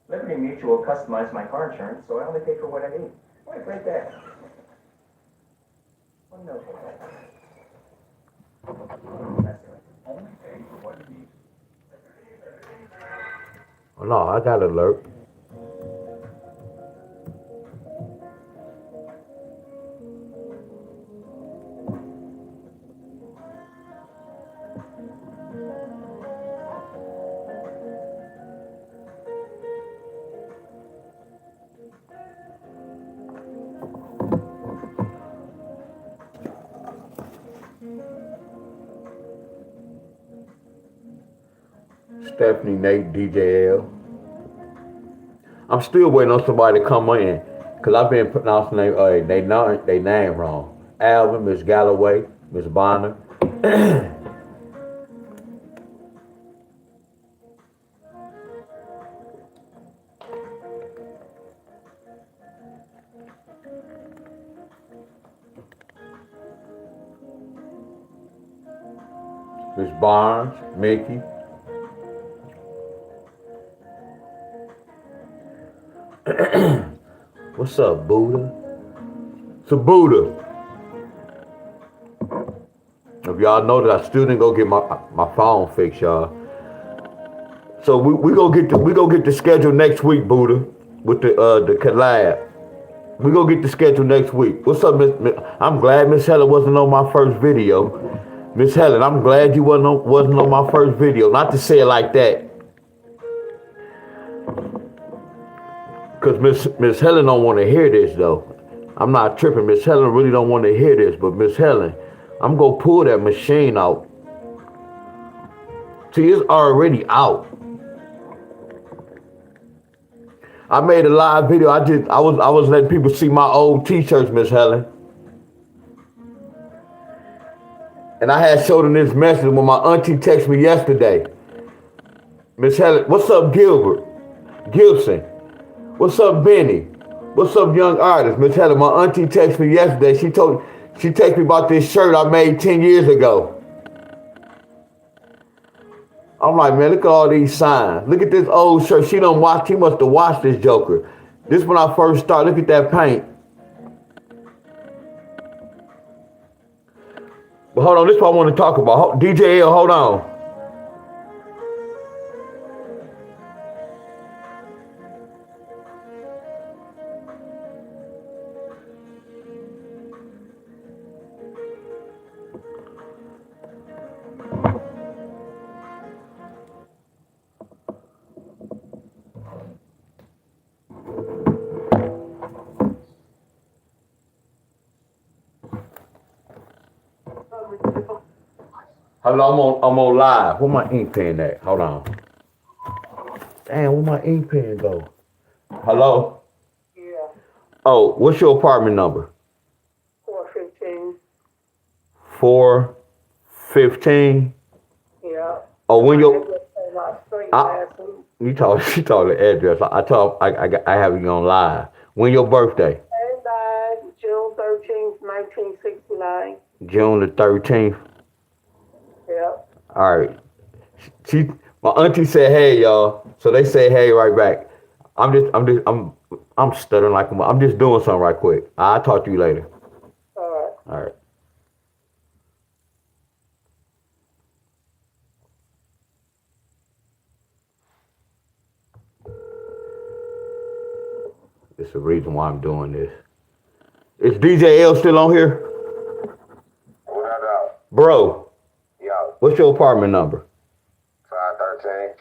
Liberty Mutual customized my car insurance, so I only pay for what I need. Wait, right there. One note. That's it. Only pay for what you need. Oh, no, I got alert. Stephanie, Nate, DJL. I'm still waiting on somebody to come in because I've been pronouncing they name wrong. Alvin, Miss Galloway, Miss Bonner. Miss Barnes, Mickey. What's up, Buddha? So Buddha. If y'all know that I still didn't go get my phone fixed, y'all. So we go get the schedule next week, Buddha, with the collab. We go get the schedule next week. What's up, Miss? I'm glad Miss Helen wasn't on my first video. Miss Helen, I'm glad you wasn't on my first video. Not to say it like that, cause Miss Helen don't want to hear this though. I'm not tripping. Miss Helen really don't want to hear this, but Miss Helen, I'm gonna pull that machine out. See, it's already out. I made a live video. I was letting people see my old T-shirts, Miss Helen. And I had showed them this message when my auntie texted me yesterday. Miss Helen, what's up, Gilbert? Gibson. What's up, Benny? What's up, young artist? Miss Helen, my auntie texted me yesterday. She texted me about this shirt I made 10 years ago. I'm like, man, look at all these signs. Look at this old shirt. She must have watched this joker. This when I first started. Look at that paint. But hold on, this is what I want to talk about. DJ L, hold on. Hello, I'm on live. Where my ink pen at? Hold on. Damn, where my ink pen go? Hello? Yeah, Oh, what's your apartment number? 415. 415? Yeah. Oh, when your she told the address. I have you on live. When your birthday? And June 13th, 1969. June the 13th. Yep. All right. My auntie said, "Hey, y'all." So they say, "Hey," right back. I'm stuttering like I'm just doing something right quick. I'll talk to you later. All right. All right. It's the reason why I'm doing this. Is DJ L still on here? What up? Bro, Yo, what's your apartment number? 513.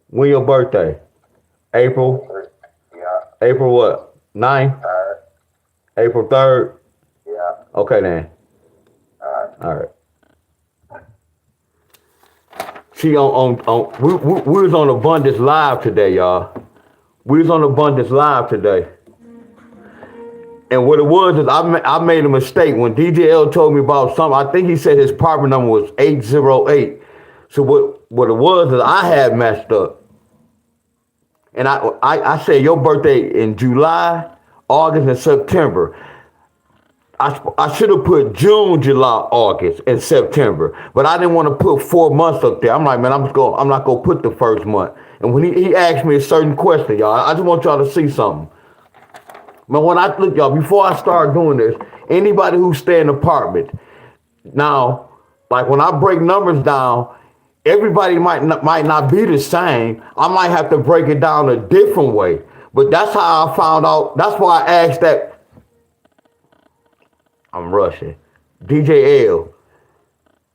When your birthday? April? Yeah. April what? 9th? 3rd. April 3rd? Yeah. Okay then. Alright. All right. She on we was on Abundance Live today, y'all. We was on Abundance Live today. And what it was is I made a mistake. When DJ L told me about something, I think he said his apartment number was 808. So what it was is I had messed up. And I said your birthday in July, August, and September. I should have put June, July, August, and September, but I didn't want to put 4 months up there. I'm like, man, I'm not gonna put the first month. And when he asked me a certain question, y'all, I just want y'all to see something. Man, when I look, y'all, before I start doing this, anybody who stay in an apartment, now, like when I break numbers down, everybody might not be the same. I might have to break it down a different way. But that's how I found out. That's why I asked that. I'm rushing. DJ L,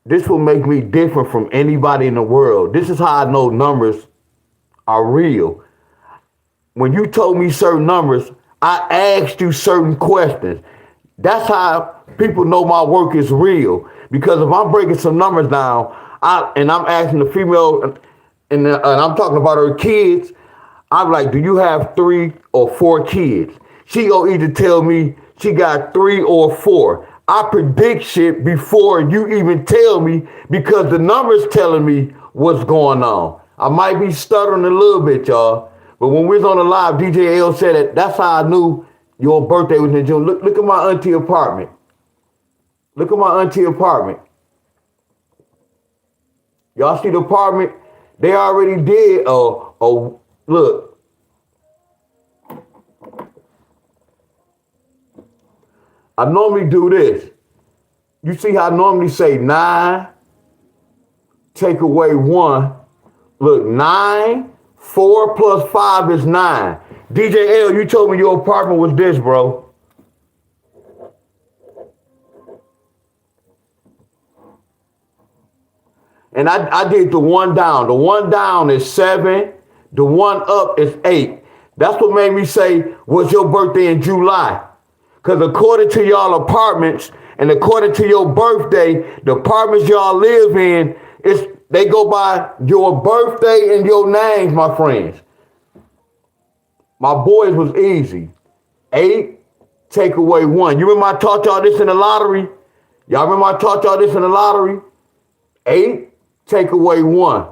this will make me different from anybody in the world. This is how I know numbers are real. When you told me certain numbers, I asked you certain questions. That's how people know my work is real. Because if I'm breaking some numbers down, and I'm asking the female, and I'm talking about her kids, I'm like, do you have 3 or 4 kids? She gonna either tell me she got 3 or 4. I predict shit before you even tell me because the numbers telling me what's going on. I might be stuttering a little bit, y'all. But when we was on the live, DJ L said it. That's how I knew your birthday was in June. Look at my auntie apartment. Look at my auntie apartment. Y'all see the apartment? They already did. Look. I normally do this. You see how I normally say 9, take away 1. Look, 9, 4 plus 5 is 9. DJ L, you told me your apartment was this, bro. And I did the 1 down. The 1 down is 7. The 1 up is 8. That's what made me say, was your birthday in July? Because according to y'all apartments and according to your birthday, the apartments y'all live in, they go by your birthday and your names, my friends. My boys was easy. 8, take away 1. You remember I taught y'all this in the lottery? Y'all remember I taught y'all this in the lottery? 8, take away 1.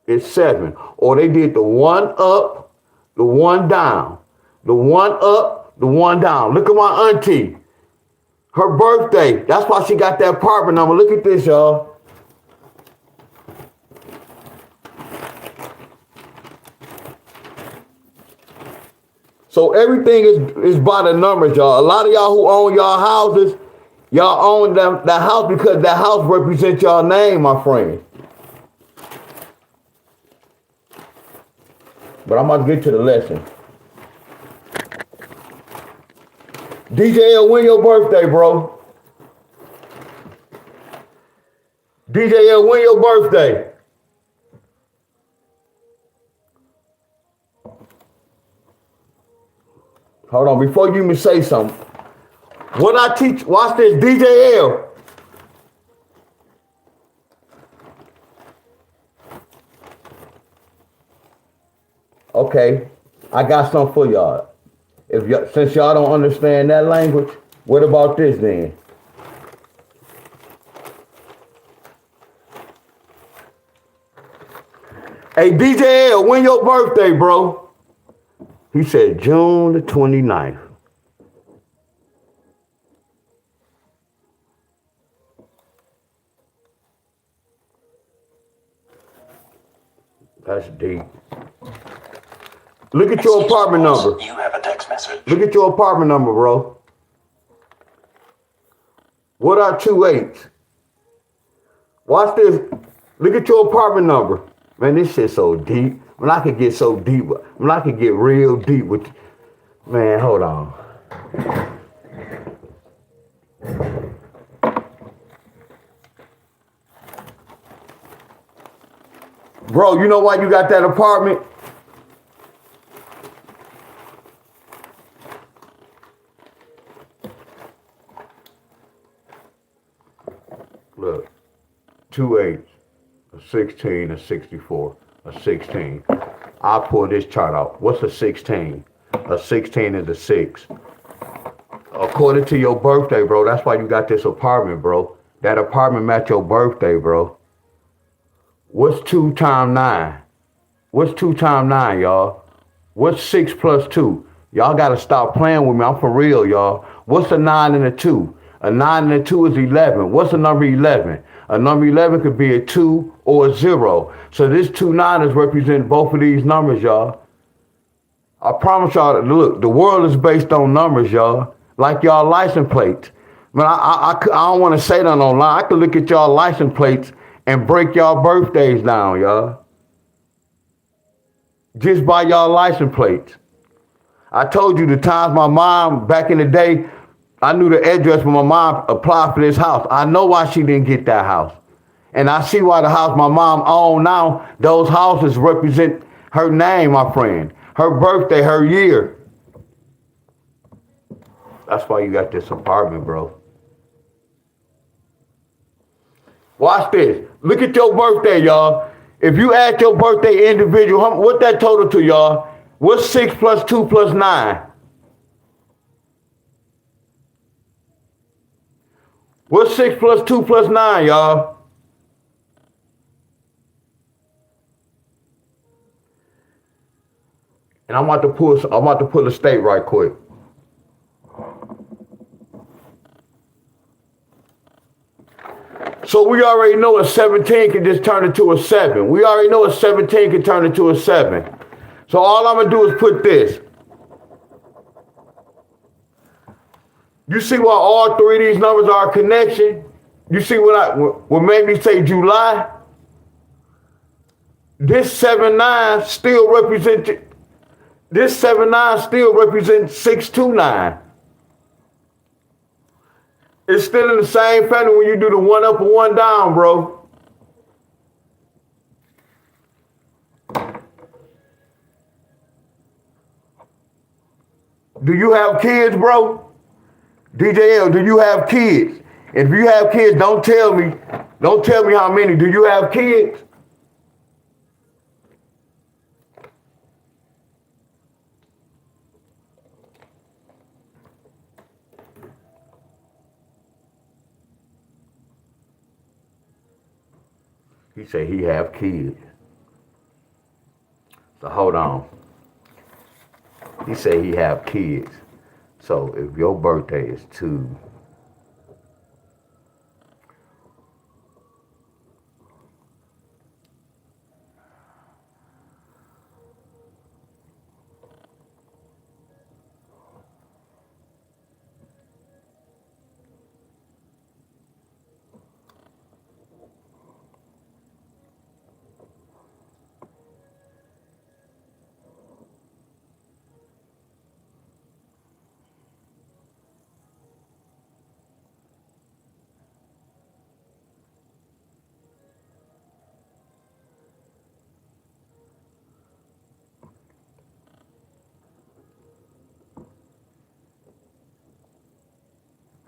It's 7. Or they did the 1 up, the 1 down. The 1 up, the 1 down. Look at my auntie. Her birthday. That's why she got that apartment number. Look at this, y'all. So everything is by the numbers, y'all. A lot of y'all who own y'all houses, y'all own that house because that house represents y'all name, my friend. But I'm about to get to the lesson. DJ L, when your birthday, bro? DJ L, when your birthday? Hold on, before you even say something. What I teach, watch this, DJ L. Okay, I got something for y'all. Since y'all don't understand that language, what about this then? Hey, DJ L, when your birthday, bro? He said June the 29th. That's deep. Look at your apartment number. You have a text message. Look at your apartment number, bro. What are 2 8s? Watch this. Look at your apartment number. Man, this shit's so deep. When I could get so deep, when I could get real deep with, man, hold on. Bro, you know why you got that apartment? Look, 2 8s, a 16, a 64. A 16. I'll pull this chart out. What's a 16? A 16 is a 6. According to your birthday, bro, that's why you got this apartment, bro. That apartment match your birthday, bro. What's 2 times 9? What's 2 times 9, y'all? What's 6 plus 2? Y'all gotta stop playing with me. I'm for real, y'all. What's a 9 and a 2? A 9 and a 2 is 11. What's the number 11? A number 11 could be a 2 or a 0. So this 2 9s represent both of these numbers, y'all. I promise y'all, look, the world is based on numbers, y'all. Like y'all license plates. Man, I don't want to say that online. I could look at y'all license plates and break y'all birthdays down, y'all. Just by y'all license plates. I told you the times my mom, back in the day, I knew the address when my mom applied for this house. I know why she didn't get that house. And I see why the house my mom owned now, those houses represent her name, my friend. Her birthday, her year. That's why you got this apartment, bro. Watch this. Look at your birthday, y'all. If you add your birthday individual, what that total to, y'all? What's 6 plus 2 plus 9? What's 6 plus 2 plus 9, y'all? And I'm about to pull a state right quick. So we already know a 17 can just turn into a 7. We already know a 17 can turn into a 7. So all I'm gonna do is put this. You see why all three of these numbers are a connection? You see what made me say July? This 7-9 still represents. This 7-9 still represents 629. It's still in the same family when you do the 1 up and 1 down, bro. Do you have kids, bro? DJ L, do you have kids? If you have kids, don't tell me how many. Do you have kids? He said he have kids. So hold on. He said he have kids. So if your birthday is 2,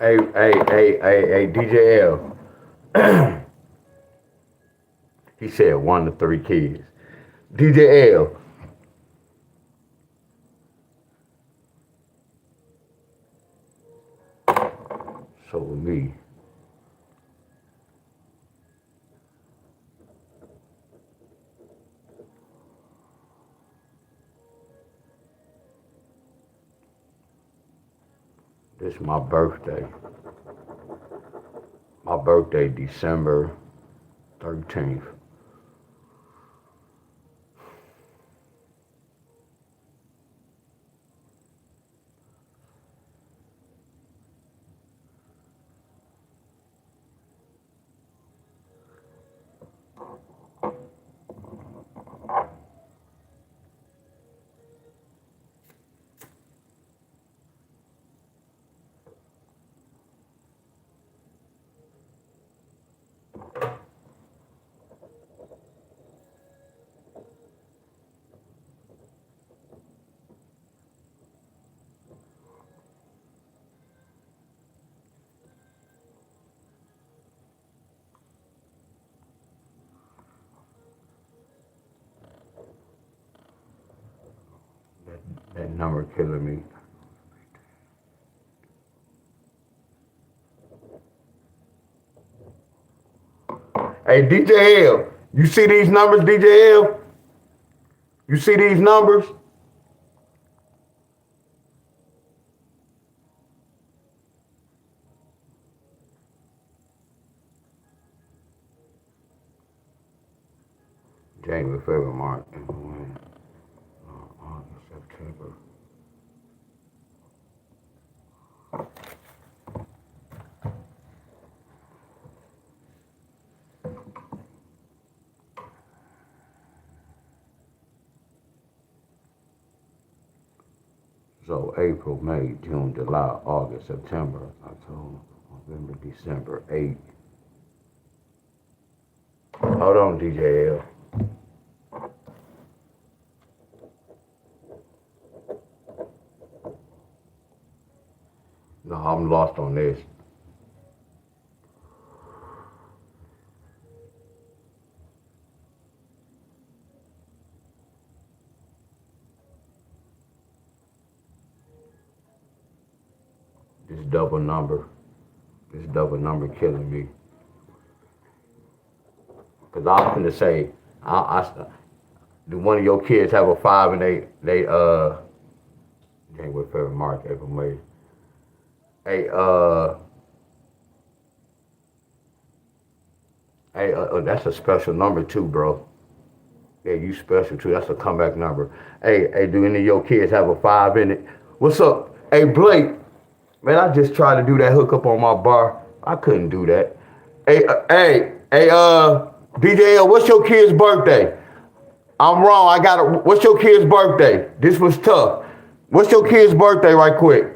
Hey, DJ L. He said 1 to 3 kids. DJ L. So with me. This is my birthday. My birthday, December 13th. That number killing me. Hey, DJ L, you see these numbers, DJ L? You see these numbers? January, February, March, April, May, August, September. So April, May, June, July, August, September, October, November, December, 8. Hold on, DJ L. No, I'm lost on this. This double number killing me. Cause I was gonna say, do one of your kids have a 5 and they January, February, March, April, May. Hey, that's a special number too, bro. Yeah, you special too. That's a comeback number. Hey, do any of your kids have a 5 in it? What's up? Hey, Blake. Man, I just tried to do that hookup on my bar. I couldn't do that. Hey, DJ L, what's your kid's birthday? I'm wrong. What's your kid's birthday? This was tough. What's your kid's birthday right quick?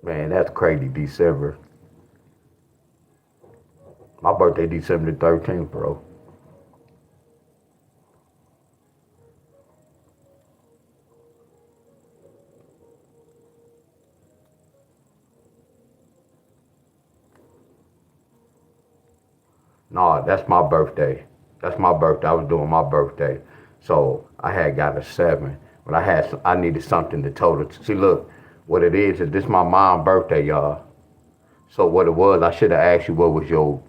Man, that's crazy, December. My birthday December the 13th, bro. No, that's my birthday. That's my birthday. I was doing my birthday. So I had got a 7, but I needed something to total. See, look, what it is this my mom's birthday, y'all. So what it was, I should have asked you what was your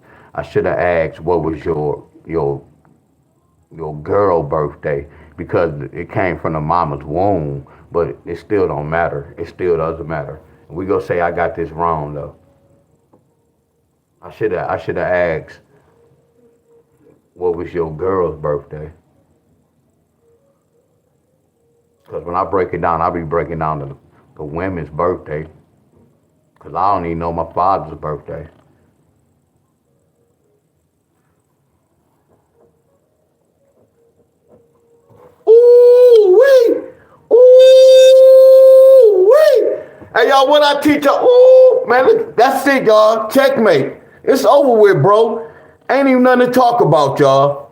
girl birthday, because it came from the mama's womb, but it still don't matter. It still doesn't matter. And we gonna say I got this wrong though. I should have asked what was your girl's birthday. Because when I break it down, I be breaking down the women's birthday. Because I don't even know my father's birthday. Ooh-wee! Ooh-wee! Hey, y'all, what I teach y'all? Ooh, man, look, that's it, y'all. Checkmate. It's over with, bro. Ain't even nothing to talk about, y'all.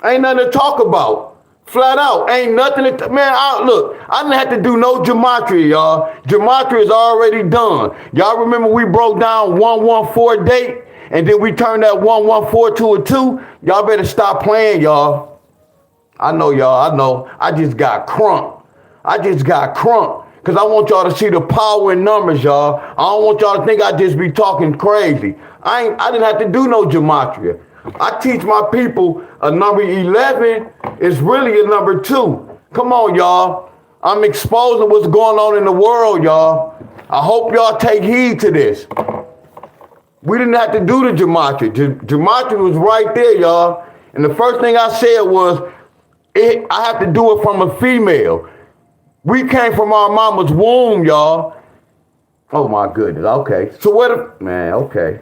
Ain't nothing to talk about. Flat out. Ain't nothing to, man, look, I didn't have to do no gematria, y'all. Gematria is already done. Y'all remember we broke down 114 date, and then we turned that 114 to a 2? Y'all better stop playing, y'all. I know, y'all. I know. I just got crunk. Because I want y'all to see the power in numbers, y'all. I don't want y'all to think I just be talking crazy. I didn't have to do no gematria. I teach my people a number 11 is really a number 2. Come on, y'all. I'm exposing what's going on in the world, y'all. I hope y'all take heed to this. We didn't have to do the gematria. Gematria was right there, y'all. And the first thing I said was, I have to do it from a female. We came from our mama's womb, y'all. Oh my goodness. Okay. So okay.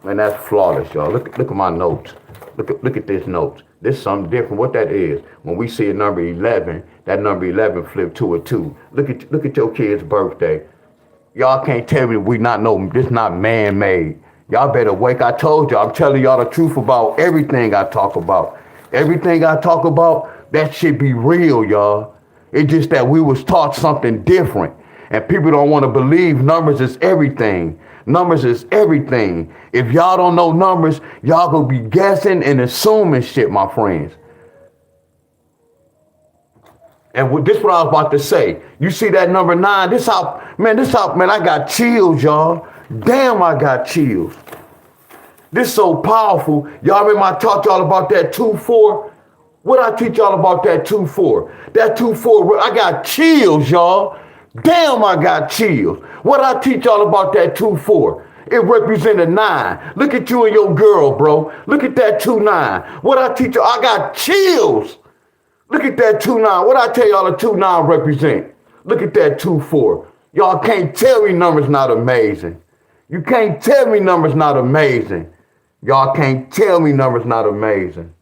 Man, that's flawless, y'all. Look at my notes. Look at this notes. This is something different. What that is, when we see a number 11, that number 11 flip to a 2. Look at your kid's birthday. Y'all can't tell me this not man-made. Y'all better wake. I told y'all, I'm telling y'all the truth about everything I talk about. Everything I talk about, that should be real, y'all. It's just that we was taught something different. And people don't want to believe numbers is everything. Numbers is everything. If y'all don't know numbers, y'all gonna be guessing and assuming shit, my friends. And this is what I was about to say. You see that number 9? This how, man, I got chills, y'all. Damn, I got chills. This so powerful. Y'all remember I taught y'all about that 2-4? What I teach y'all about that 2-4? That 2-4, I got chills, y'all. Damn, I got chills. What I teach y'all about that 2-4? It represents a 9. Look at you and your girl, bro. Look at that 2-9. What I teach you, I got chills. Look at that 2-9. What I tell y'all a 2-9 represent? Look at that 2-4. Y'all can't tell me numbers not amazing. You can't tell me numbers not amazing. Y'all can't tell me numbers not amazing.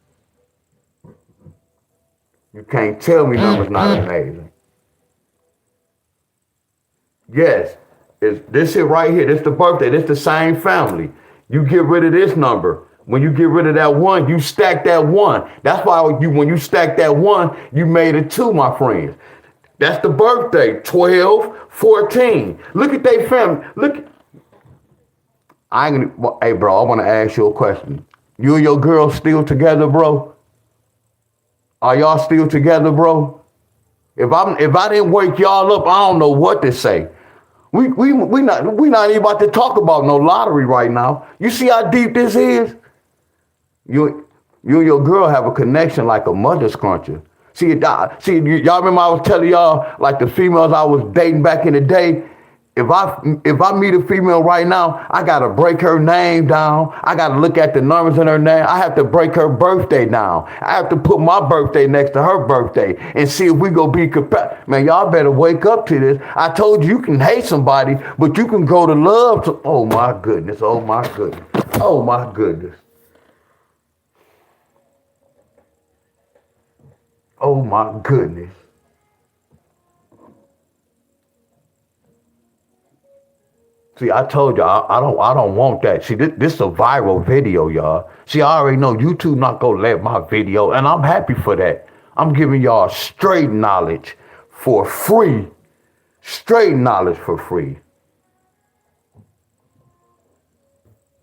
You can't tell me numbers not amazing. Yes, this shit right here, this the birthday, this the same family. You get rid of this number. When you get rid of that 1, you stack that 1. That's why when you stack that 1, you made it 2, my friends. That's the birthday, 12, 14. Look at they family. Look. Hey, bro, I want to ask you a question. You and your girl still together, bro? Are y'all still together, bro? If I didn't wake y'all up, I don't know what to say. We not even about to talk about no lottery right now. You see how deep this is? You and your girl have a connection like a mother scruncher. See, y'all remember I was telling y'all, like the females I was dating back in the day, if I meet a female right now, I gotta break her name down. I gotta look at the numbers in her name. I have to break her birthday down. I have to put my birthday next to her birthday and see if we go be compatible. Man, y'all better wake up to this. I told you can hate somebody, but you can grow to love. Oh my goodness. Oh my goodness. Oh my goodness. Oh my goodness. See, I told y'all, I don't want that. See, this is a viral video, y'all. See, I already know YouTube not gonna let my video, and I'm happy for that. I'm giving y'all straight knowledge for free. Straight knowledge for free.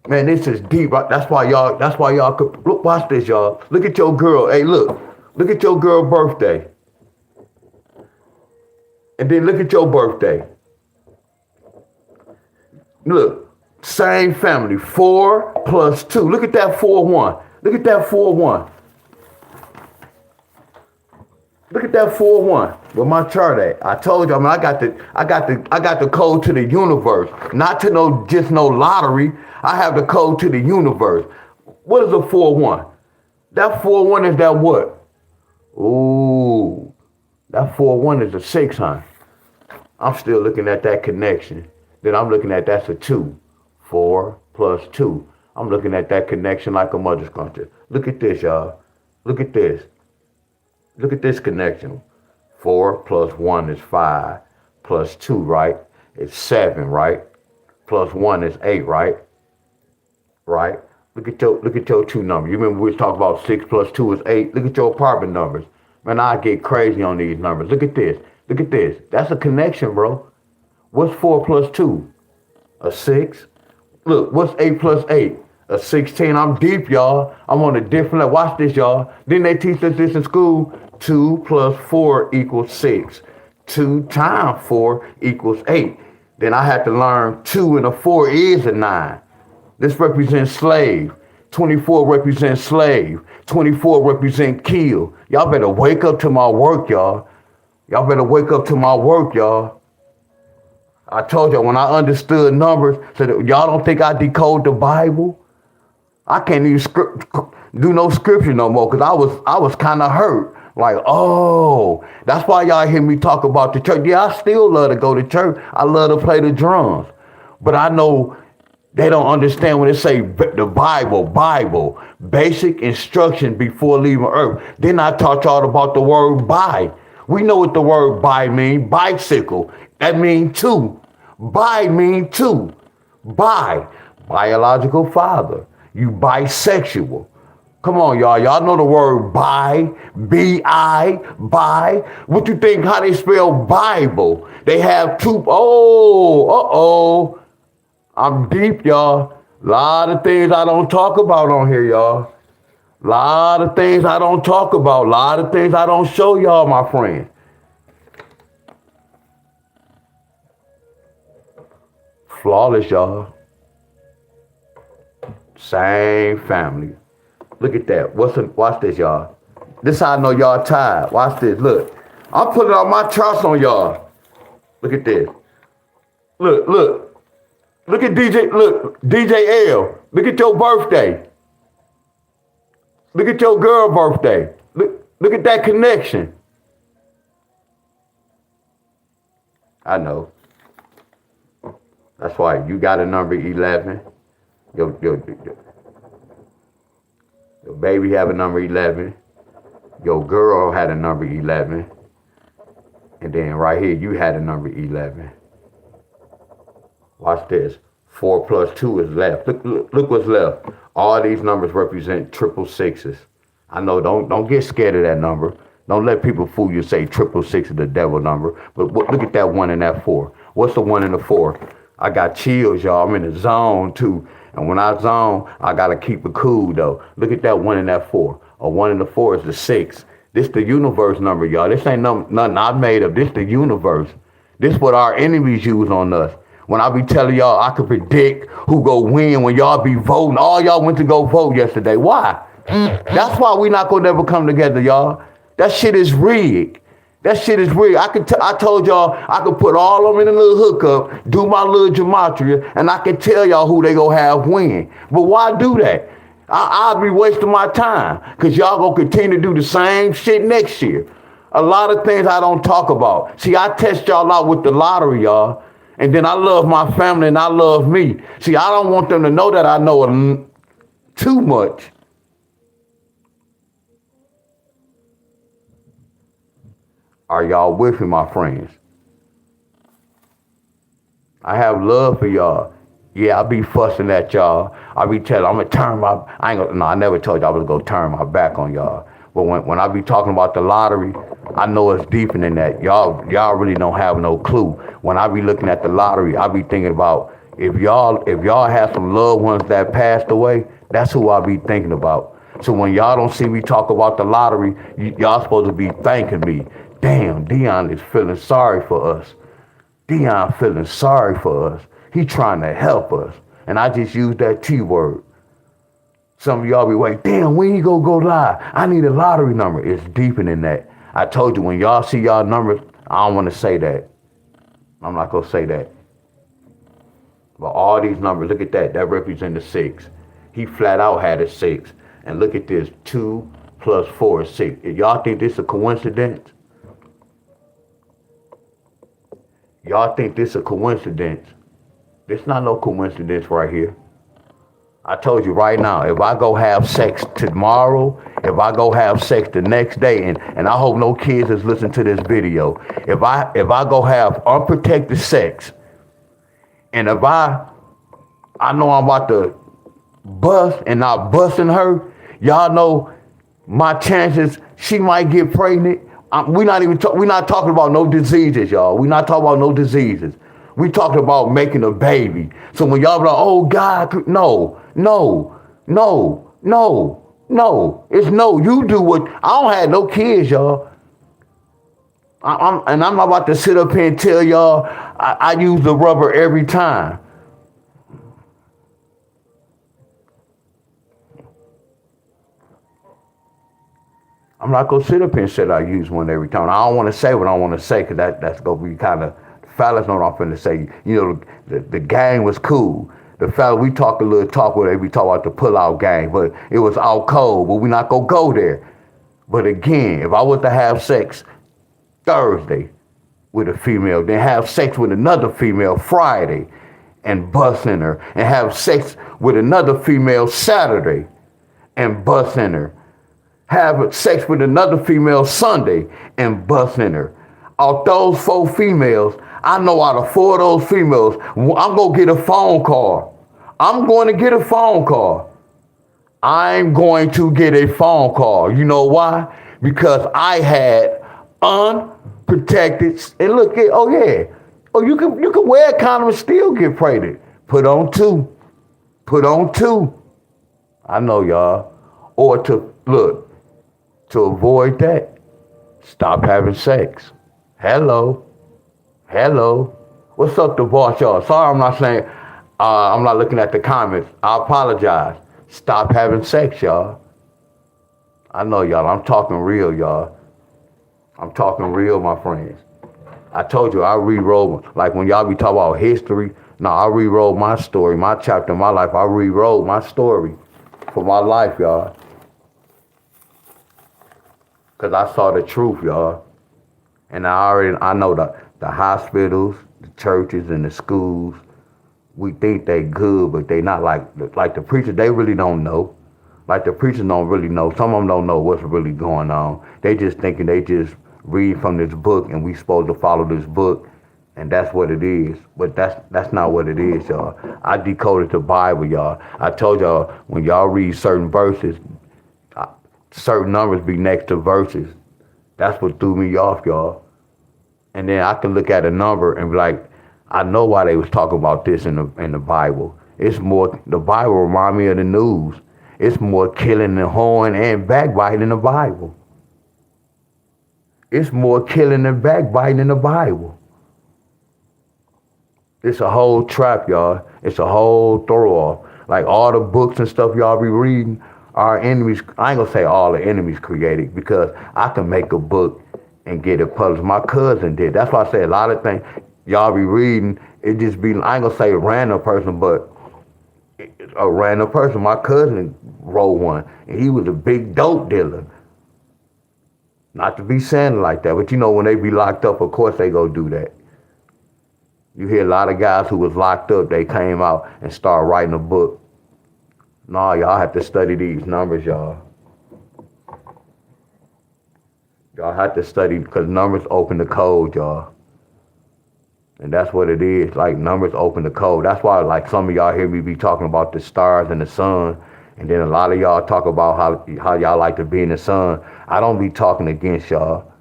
Man, this is deep. That's why y'all could look, watch this, y'all. Look at your girl. Hey, look at your girl's birthday. And then look at your birthday. Look, same family, 4 plus 2. Look at that 4-1. Look at that 4-1. Look at that 4-1. Where my chart at? I told you, I mean, I got the code to the universe. Not to no lottery. I have the code to the universe. What is a 4-1? That 4-1 is that what? Ooh, that 4-1 is a 6, huh? I'm still looking at that connection. Then I'm looking at that's a 2. 4 plus 2. I'm looking at that connection like a mother's country. Look at this, y'all. Look at this. Look at this connection. 4 plus 1 is 5. Plus 2, right? It's 7, right? Plus 1 is 8, right? Right? Look at your 2 numbers. You remember we was talking about 6 plus 2 is 8. Look at your apartment numbers. Man, I get crazy on these numbers. Look at this. Look at this. That's a connection, bro. What's 4 plus 2? A 6. Look, what's 8 plus 8? A 16. I'm deep, y'all. I'm on a different level. Watch this, y'all. Didn't they teach us this in school? 2 plus 4 equals 6. 2 times 4 equals 8. Then I had to learn 2 and a 4 is a 9. This represents slave. 24 represents slave. 24 represents kill. Y'all better wake up to my work, y'all. Y'all better wake up to my work, y'all. I told y'all when I understood numbers, so that y'all don't think I decode the Bible. I can't even do no scripture no more because I was kind of hurt. Like, oh, that's why y'all hear me talk about the church. Yeah, I still love to go to church. I love to play the drums. But I know they don't understand when they say the Bible, basic instruction before leaving earth. Then I taught y'all about the word buy. We know what the word buy means, bicycle. That means 2. Bi means 2. Bi, biological father. You bisexual. Come on, y'all. Y'all know the word bi, B-I, bi. What you think, how they spell Bible? They have 2, I'm deep, y'all. Lot of things I don't talk about on here, y'all. Lot of things I don't talk about. Lot of things I don't show y'all, my friend. Flawless, y'all. Same family. Look at that. Watch this, y'all. This how I know y'all tired. Watch this. Look. I'm putting all my charts on y'all. Look at this. Look, look. Look at DJ L. Look at your birthday. Look at your girl birthday. Look at that connection. I know. That's why you got a number 11. Your baby have a number 11. Your girl had a number 11. And then right here, you had a number 11. Watch this. 4 plus 2 is left. Look what's left. All these numbers represent triple sixes. I know, don't get scared of that number. Don't let people fool you, say triple six is the devil number. But look at that 1 and that 4. What's the 1 and the 4? I got chills, y'all. I'm in the zone too. And when I zone, I gotta keep it cool though. Look at that 1 and that 4. A 1 and the 4 is the 6. This the universe number, y'all. This ain't nothing I made up. This the universe. This what our enemies use on us. When I be telling y'all I could predict who go win when y'all be voting. All y'all went to go vote yesterday. Why? That's why we not gonna never come together, y'all. That shit is rigged. That shit is rigged. I told y'all I could put all of them in a little hookup, do my little gematria, and I can tell y'all who they gonna have win. But why do that? I'll be wasting my time because y'all gonna continue to do the same shit next year. A lot of things I don't talk about. See, I test y'all out with the lottery, y'all. And then I love my family and I love me. See, I don't want them to know that I know too much. Are y'all with me, my friends? I have love for y'all. Yeah, I be fussing at y'all. I be telling, I'm gonna turn my, I never told y'all I was gonna turn my back on y'all. But when I be talking about the lottery, I know it's deeper than that. Y'all really don't have no clue. When I be looking at the lottery, I be thinking about if y'all have some loved ones that passed away, that's who I be thinking about. So when y'all don't see me talk about the lottery, y'all supposed to be thanking me. Damn, Dion is feeling sorry for us. Dion feeling sorry for us. He trying to help us. And I just used that T word. Some of y'all be waiting, damn, when you go live? I need a lottery number. It's deeper than that. I told you, when y'all see y'all numbers, I don't want to say that. I'm not going to say that. But all these numbers, look at that. That represents a 6. He flat out had a 6. And look at this, 2 plus 4 is 6. If y'all think this is a coincidence? Y'all think this is a coincidence? This not no coincidence right here. I told you right now, if I go have sex tomorrow, if I go have sex the next day, and I hope no kids is listening to this video, if I go have unprotected sex, and if I know I'm about to bust and not busting her, y'all know my chances she might get pregnant. We're not talking about no diseases, y'all. We're not talking about no diseases. We talking about making a baby. So when y'all be like, oh God, no. It's no. You do what. I don't have no kids, y'all. I'm not about to sit up here and tell y'all I use the rubber every time. I'm not gonna sit up here and say I use one every time. I don't want to say what I want to say because that's gonna be kind of. Fellas know what I'm finna say. You know, the gang was cool. The fella, we talk a little talk where we talk about the pull-out gang, but it was out cold, but we not gonna go there. But again, if I was to have sex Thursday with a female, then have sex with another female Friday and bust in her, and have sex with another female Saturday and bust in her, have sex with another female Sunday and bust in her. Of those 4 females, I know out of 4 of those females, I'm going to get a phone call. I'm going to get a phone call. I'm going to get a phone call. You know why? Because I had unprotected, and look at, oh yeah, oh you can wear a condom and still get pregnant. Put on 2. Put on 2. I know y'all. Or to avoid that, stop having sex. Hello. What's up, the boss, y'all? Sorry, I'm not saying, I'm not looking at the comments. I apologize. Stop having sex, y'all. I know, y'all. I'm talking real, y'all. I'm talking real, my friends. I told you I rewrote, like when y'all be talking about history, no, I rewrote my story, my chapter of my life. I rewrote my story for my life, y'all. Cause I saw the truth, y'all. And I know the hospitals, the churches, and the schools, we think they good, but they not like the preachers, they really don't know. Like the preachers don't really know. Some of them don't know what's really going on. They just thinking they just read from this book and we supposed to follow this book, and that's what it is. But that's not what it is, y'all. I decoded the Bible, y'all. I told y'all when y'all read certain verses, certain numbers be next to verses. That's what threw me off, y'all. And then I can look at a number and be like, I know why they was talking about this in the Bible. It's more, the Bible remind me of the news. It's more killing and hoeing and backbiting in the Bible. It's more killing and backbiting in the Bible. It's a whole trap, y'all. It's a whole throw off. Like all the books and stuff y'all be reading, our enemies, I ain't gonna say all the enemies created, because I can make a book and get it published. My cousin did. That's why I say a lot of things y'all be reading, it just be, I ain't gonna say a random person, but a random person. My cousin wrote one, and he was a big dope dealer. Not to be saying it like that, but you know when they be locked up, of course they go do that. You hear a lot of guys who was locked up, they came out and started writing a book. No, y'all have to study these numbers, y'all. Y'all have to study, because numbers open the code, y'all. And that's what it is. Like, numbers open the code. That's why, like, some of y'all hear me be talking about the stars and the sun. And then a lot of y'all talk about how y'all like to be in the sun. I don't be talking against y'all.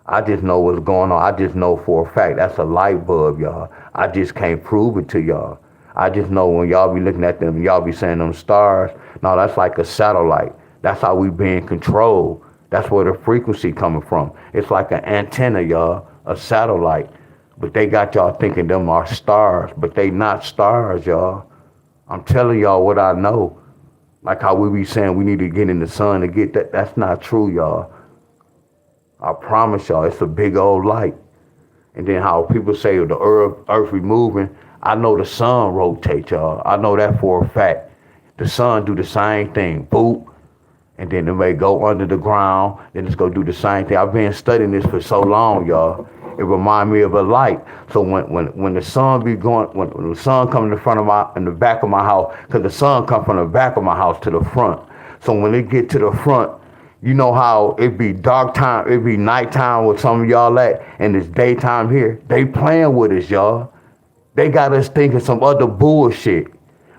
I just know what's going on. I just know for a fact that's a light bulb, y'all. I just can't prove it to y'all. I just know when y'all be looking at them, y'all be saying them stars. No, that's like a satellite. That's how we being controlled. That's where the frequency coming from. It's like an antenna, y'all, a satellite. But they got y'all thinking them are stars, but they not stars, y'all. I'm telling y'all what I know. Like how we be saying we need to get in the sun to get that. That's not true, y'all. I promise y'all, it's a big old light. And then how people say the earth removing, I know the sun rotates, y'all. I know that for a fact. The sun do the same thing, boop. And then it may go under the ground, then it's gonna do the same thing. I've been studying this for so long, y'all. It remind me of a light. So when the sun be going, when the sun come in the back of my house, because the sun come from the back of my house to the front. So when it get to the front, you know how it be dark time, it be nighttime with some of y'all at, and it's daytime here. They playing with us, y'all. They got us thinking some other bullshit.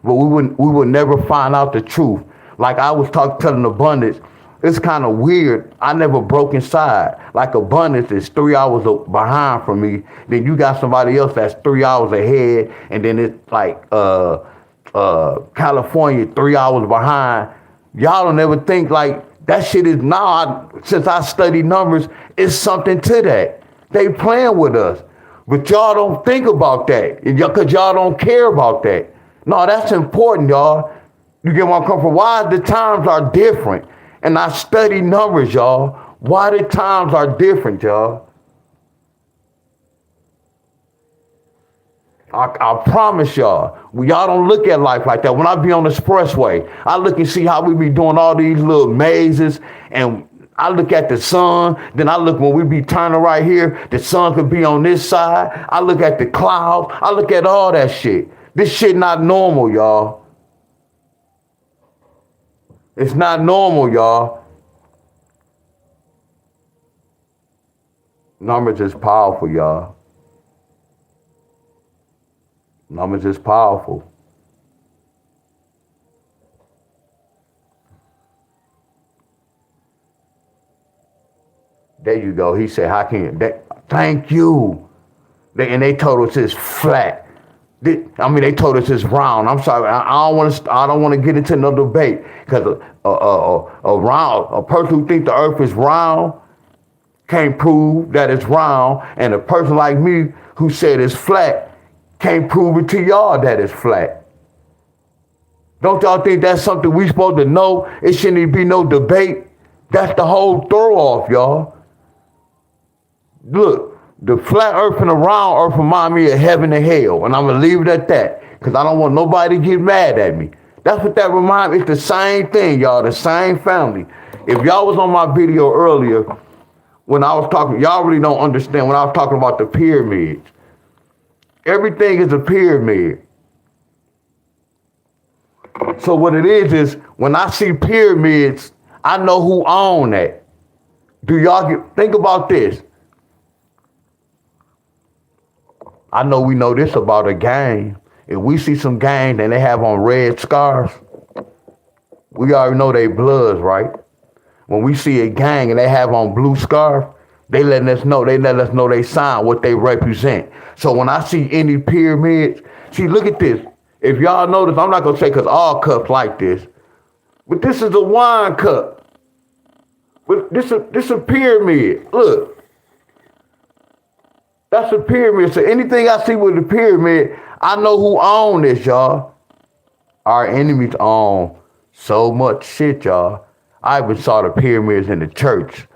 But we would never find out the truth. Like I was telling Abundance, it's kind of weird. I never broke inside. Like Abundance is 3 hours behind from me. Then you got somebody else that's 3 hours ahead. And then it's like California 3 hours behind. Y'all don't ever think like that shit is now, since I study numbers, it's something to that. They playing with us. But y'all don't think about that. Because y'all don't care about that. No, that's important, y'all. You get where I'm coming from? Why the times are different? And I study numbers, y'all. Why the times are different, y'all? I promise y'all, y'all don't look at life like that. When I be on the expressway, I look and see how we be doing all these little mazes, and I look at the sun, then I look when we be turning right here, the sun could be on this side. I look at the clouds, I look at all that shit. This shit not normal, y'all. It's not normal, y'all. Numbers is powerful, y'all. Numbers is powerful. There you go. He said, how can you? Thank you. They told us it's flat. They told us it's round. I'm sorry. I don't want to get into no debate, because a person who thinks the earth is round can't prove that it's round, and a person like me who said it's flat can't prove it to y'all that it's flat. Don't y'all think that's something we supposed to know? It shouldn't be no debate. That's the whole throw off, y'all. Look, The flat earth and the round earth remind me of heaven and hell. And I'm going to leave it at that. Because I don't want nobody to get mad at me. That's what that reminds me. It's the same thing, y'all. The same family. If y'all was on my video earlier, when I was talking, y'all really don't understand when I was talking about the pyramids. Everything is a pyramid. So what it is when I see pyramids, I know who own that. Do y'all think about this? I know we know this about a gang. If we see some gang and they have on red scarves, we already know they bloods, right? When we see a gang and they have on blue scarf, they let us know they sign what they represent. So when I see any pyramids, see, look at this. If y'all notice, I'm not gonna say because all cups like this, but this is a wine cup. But this a pyramid. Look. That's a pyramid. So anything I see with a pyramid, I know who own this, y'all. Our enemies own so much shit, y'all. I even saw the pyramids in the church.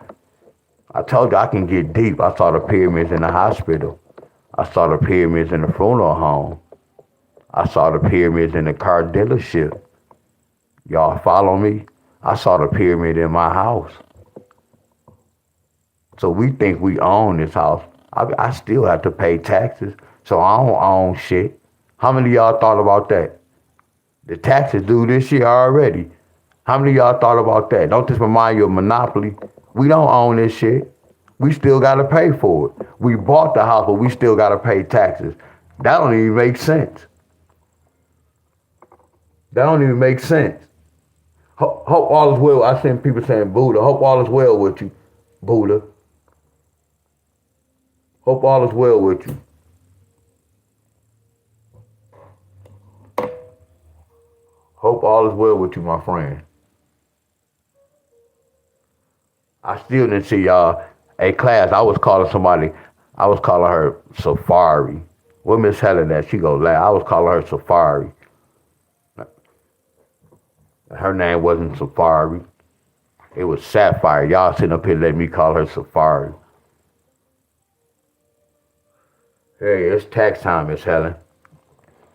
I told you I can get deep. I saw the pyramids in the hospital. I saw the pyramids in the funeral home. I saw the pyramids in the car dealership. Y'all follow me? I saw the pyramid in my house. So we think we own this house. I still have to pay taxes, so I don't own shit. How many of y'all thought about that? The taxes due this year already. How many of y'all thought about that? Don't this remind you of Monopoly? We don't own this shit. We still got to pay for it. We bought the house, but we still got to pay taxes. That don't even make sense. That don't even make sense. Hope all is well. I seen people saying Buddha. Hope all is well with you, Buddha. Hope all is well with you. Hope all is well with you, my friend. I still didn't see y'all. Hey, class, I was calling her Safari. What Miss Helen that? She go laugh. I was calling her Safari. Her name wasn't Safari. It was Sapphire. Y'all sitting up here letting me call her Safari. Hey, it's tax time, Miss Helen.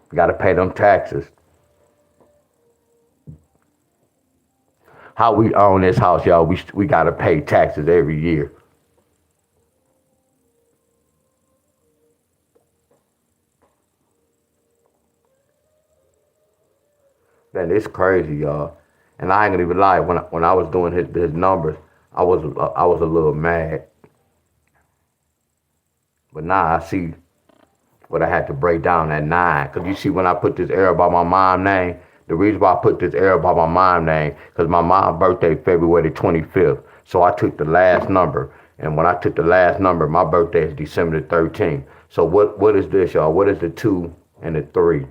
You gotta pay them taxes. How we own this house, y'all, we gotta pay taxes every year. Man, it's crazy, y'all. And I ain't gonna even lie, when I was doing his numbers, I was a little mad. But now I see what I had to break down at 9. Because you see, when I put this error by my mom's name, the reason why I put this error by my mom's name, because my mom's birthday February 25th. So I took the last number. And when I took the last number, my birthday is December 13th. So what is this, y'all? What is the 2 and the 3?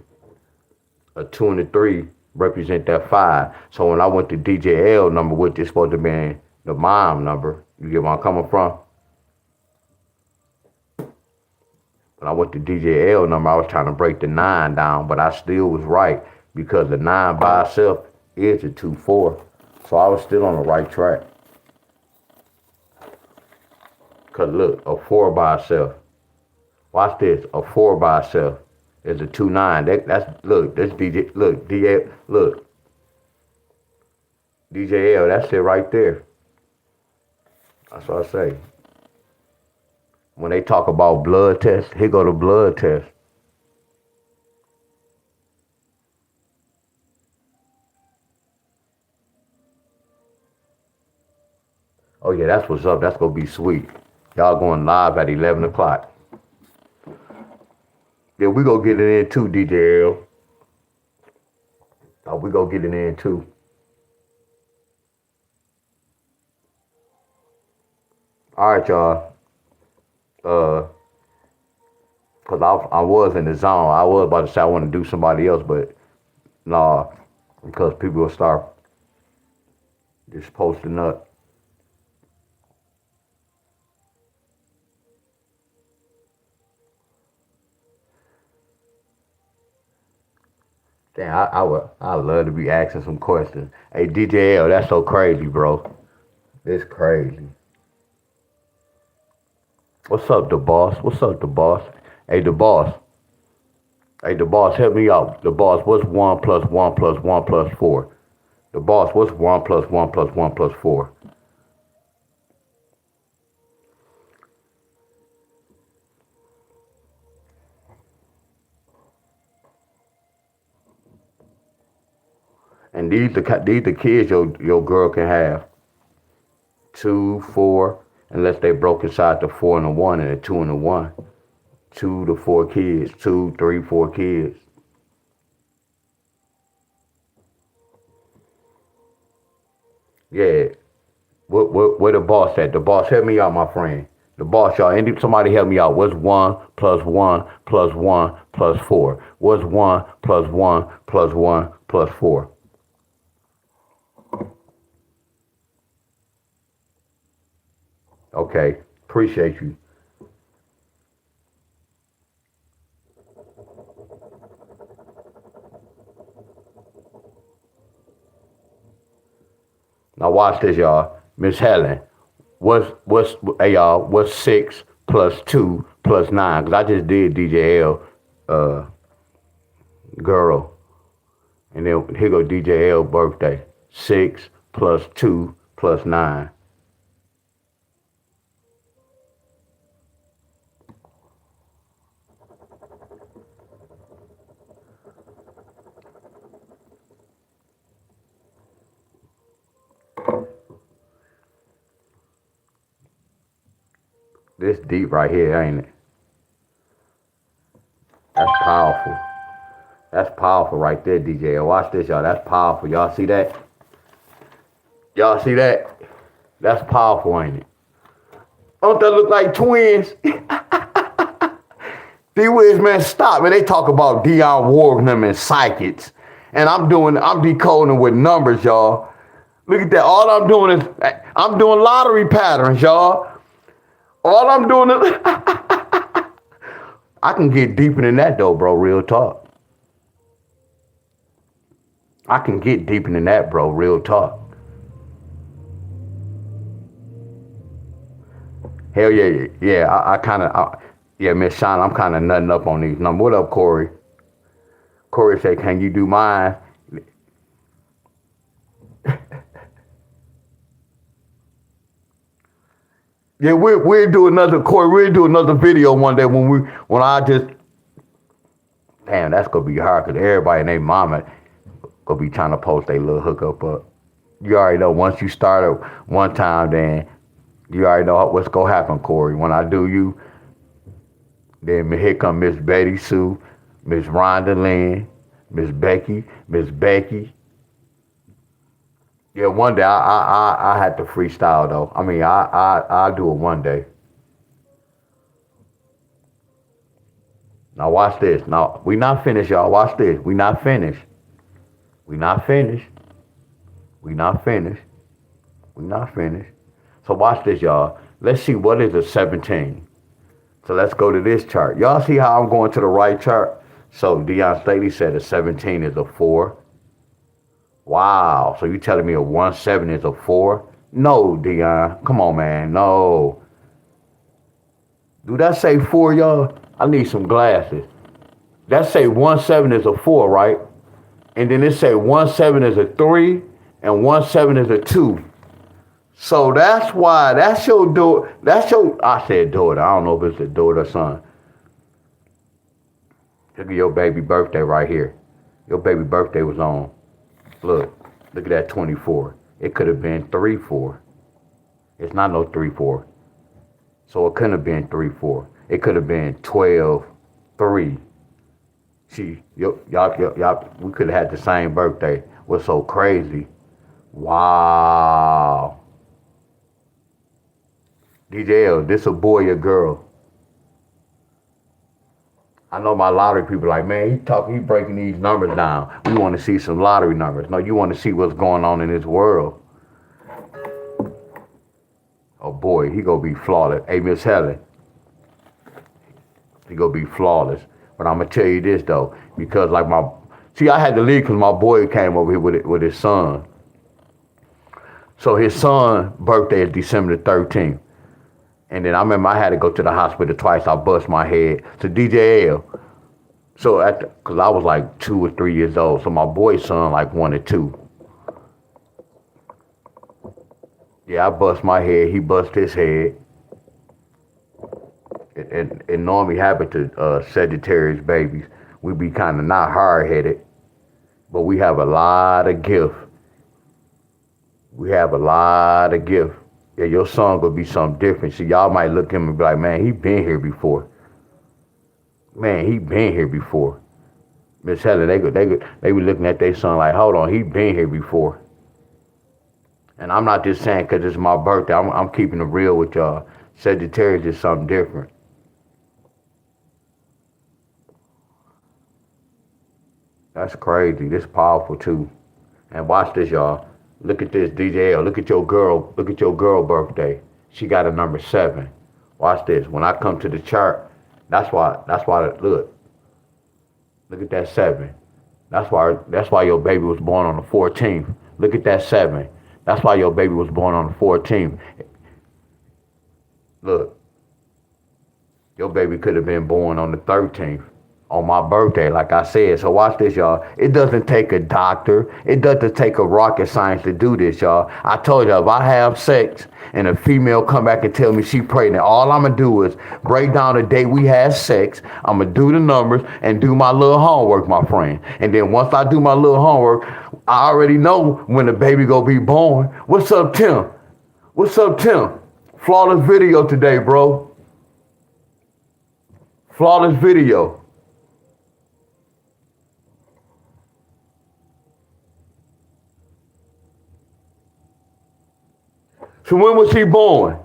A 2 and a 3 represent that 5. So when I went to DJL number, which is supposed to be the mom number, you get where I'm coming from? When I went to DJL number, I was trying to break the 9 down, but I still was right because the 9 by itself is a 2-4. So I was still on the right track. Cause look, a 4 by itself. Watch this, a 4 by itself is a 2-9. That's look, that's DJ. Look, DL. Look, DJL. That's it right there. That's what I say. When they talk about blood tests, here go the blood test. Oh yeah, that's what's up. That's gonna be sweet. Y'all going live at 11 o'clock. Yeah, we gonna get it in too, DJL. Oh, we gonna get it in too. All right, y'all. Cause I was in the zone. I was about to say I want to do somebody else, but nah, because people will start just posting up. Damn, I love to be asking some questions. Hey, DJL, that's so crazy, bro. It's crazy. What's up, the boss? What's up, the boss? Hey, the boss. Hey, the boss, help me out. The boss, what's 1 plus 1 plus 1 plus 4? The boss, what's 1 plus 1 plus 1 plus 4? And these the kids your girl can have. 2, 4, unless they broke inside the 4 and the 1 and the 2 and the 1. 2 to 4 kids. 2, 3, 4 kids. Yeah. Where the boss at? The boss, help me out, my friend. The boss, y'all. Somebody help me out. What's 1 plus 1 plus 1 plus 4? What's 1 plus 1 plus 1 plus 4? Okay. Appreciate you. Now watch this, y'all. Miss Helen, hey y'all, what's 6 plus 2 plus 9? Cause I just did DJ L girl. And then here go DJ L birthday. 6 plus 2 plus 9. This deep right here, ain't it? That's powerful. That's powerful right there, DJ. Watch this, y'all. That's powerful. Y'all see that? Y'all see that? That's powerful, ain't it? Don't that look like twins? D-Wiz, man, stop, man. They talk about Dionne Warwick and psychics. And I'm decoding with numbers, y'all. Look at that. All I'm doing is, I'm doing lottery patterns, y'all. All I'm doing is, I can get deeper than that though, bro, real talk. I can get deeper than that, bro, real talk. Hell yeah, yeah, Miss Shine, I'm kind of nutting up on these numbers. What up, Corey? Corey said, can you do mine? Yeah, we'll do another, Corey, we'll do another video one day when I just, damn, that's going to be hard because everybody and their mama going to be trying to post their little hookup up. You already know, once you start it one time, then you already know what's going to happen, Corey. When I do you, then here come Miss Betty Sue, Miss Rhonda Lynn, Miss Becky. Yeah, one day I had to freestyle though. I mean, I'll do it one day. Now watch this. Now we not finished, y'all. Watch this. We not finished. We not finished. We not finished. We not finished. So watch this, y'all. Let's see what is a 17. So let's go to this chart. Y'all see how I'm going to the right chart? So Deion Staley said a 17 is a 4. Wow, so you telling me a 1-7 is a 4? No, Deion. Come on, man. No. Do that say 4, y'all? I need some glasses. That say 1-7 is a 4, right? And then it say 1-7 is a 3 and 1-7 is a 2. So that's why, that's your daughter. I said daughter. I don't know if it's a daughter or son. Look at your baby birthday right here. Your baby birthday was on. Look at that 24. It could have been 3-4. It's not no 3-4. So it couldn't have been 3-4. It could have been 12-3. Y'all, we could have had the same birthday. What's so crazy? Wow. DJ L, this a boy or girl? I know my lottery people like, man, he breaking these numbers down. We want to see some lottery numbers. No, you want to see what's going on in this world. Oh boy, he gonna be flawless. Hey, Miss Helen, he gonna be flawless. But I'm gonna tell you this though, because like I had to leave because my boy came over here with his son. So his son's birthday is December the 13th. And then I remember I had to go to the hospital twice. I bust my head. So DJ L. So cause I was like 2 or 3 years old. So my boy's son like 1 or 2. Yeah, I bust my head. He bust his head. It normally happen to Sagittarius babies. We be kind of not hard-headed, but we have a lot of gift. We have a lot of gift. Yeah, your son gonna be something different. See, y'all might look at him and be like, man, he been here before. Man, he been here before. Miss Helen, they be looking at their son like, hold on, he been here before. And I'm not just saying because it's my birthday. I'm keeping it real with y'all. Sagittarius is something different. That's crazy. This powerful too. And watch this, y'all. Look at this, DJ L. Look at your girl. Look at your girl birthday. She got a number 7. Watch this. When I come to the chart, that's why. Look at that 7. That's why your baby was born on the 14th. Look at that 7. That's why your baby was born on the 14th. Look, your baby could have been born on the 13th. On my birthday, like I said. So watch this, y'all. It doesn't take a doctor. It doesn't take a rocket science to do this, y'all. I told y'all, if I have sex and a female come back and tell me she pregnant, all I'm going to do is break down the day we had sex. I'm going to do the numbers and do my little homework, my friend. And then once I do my little homework, I already know when the baby going to be born. What's up, Tim? What's up, Tim? Flawless video today, bro. Flawless video. So when was he born?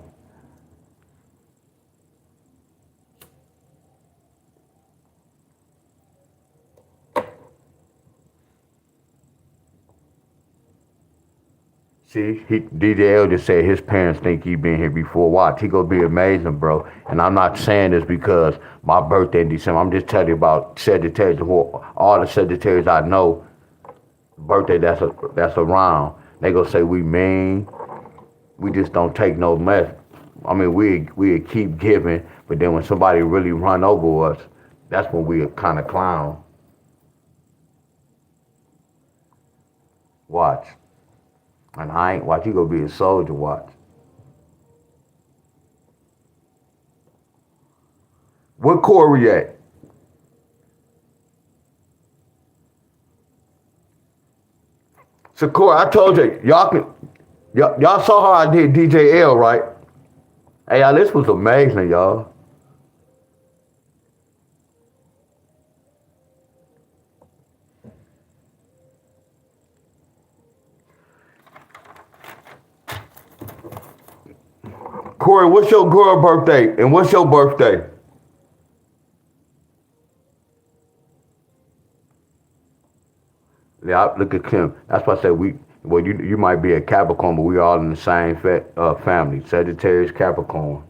See, DJ L just said his parents think he been here before. Watch, he gonna be amazing, bro. And I'm not saying this because my birthday in December. I'm just telling you about Sagittarius. All the Sagittarius I know, birthday that's around. They gonna say we mean. We just don't take no mess. I mean, we keep giving, but then when somebody really run over us, that's when we kind of clown. Watch. And I ain't watch. You gonna be a soldier. Watch. What Corey at? So Corey, I told you, y'all saw how I did DJ L, right? Hey, y'all, this was amazing, y'all. Corey, what's your girl birthday? And what's your birthday? Yeah, look at Kim. That's why I said you might be a Capricorn, but we all in the same family. Sagittarius, Capricorn.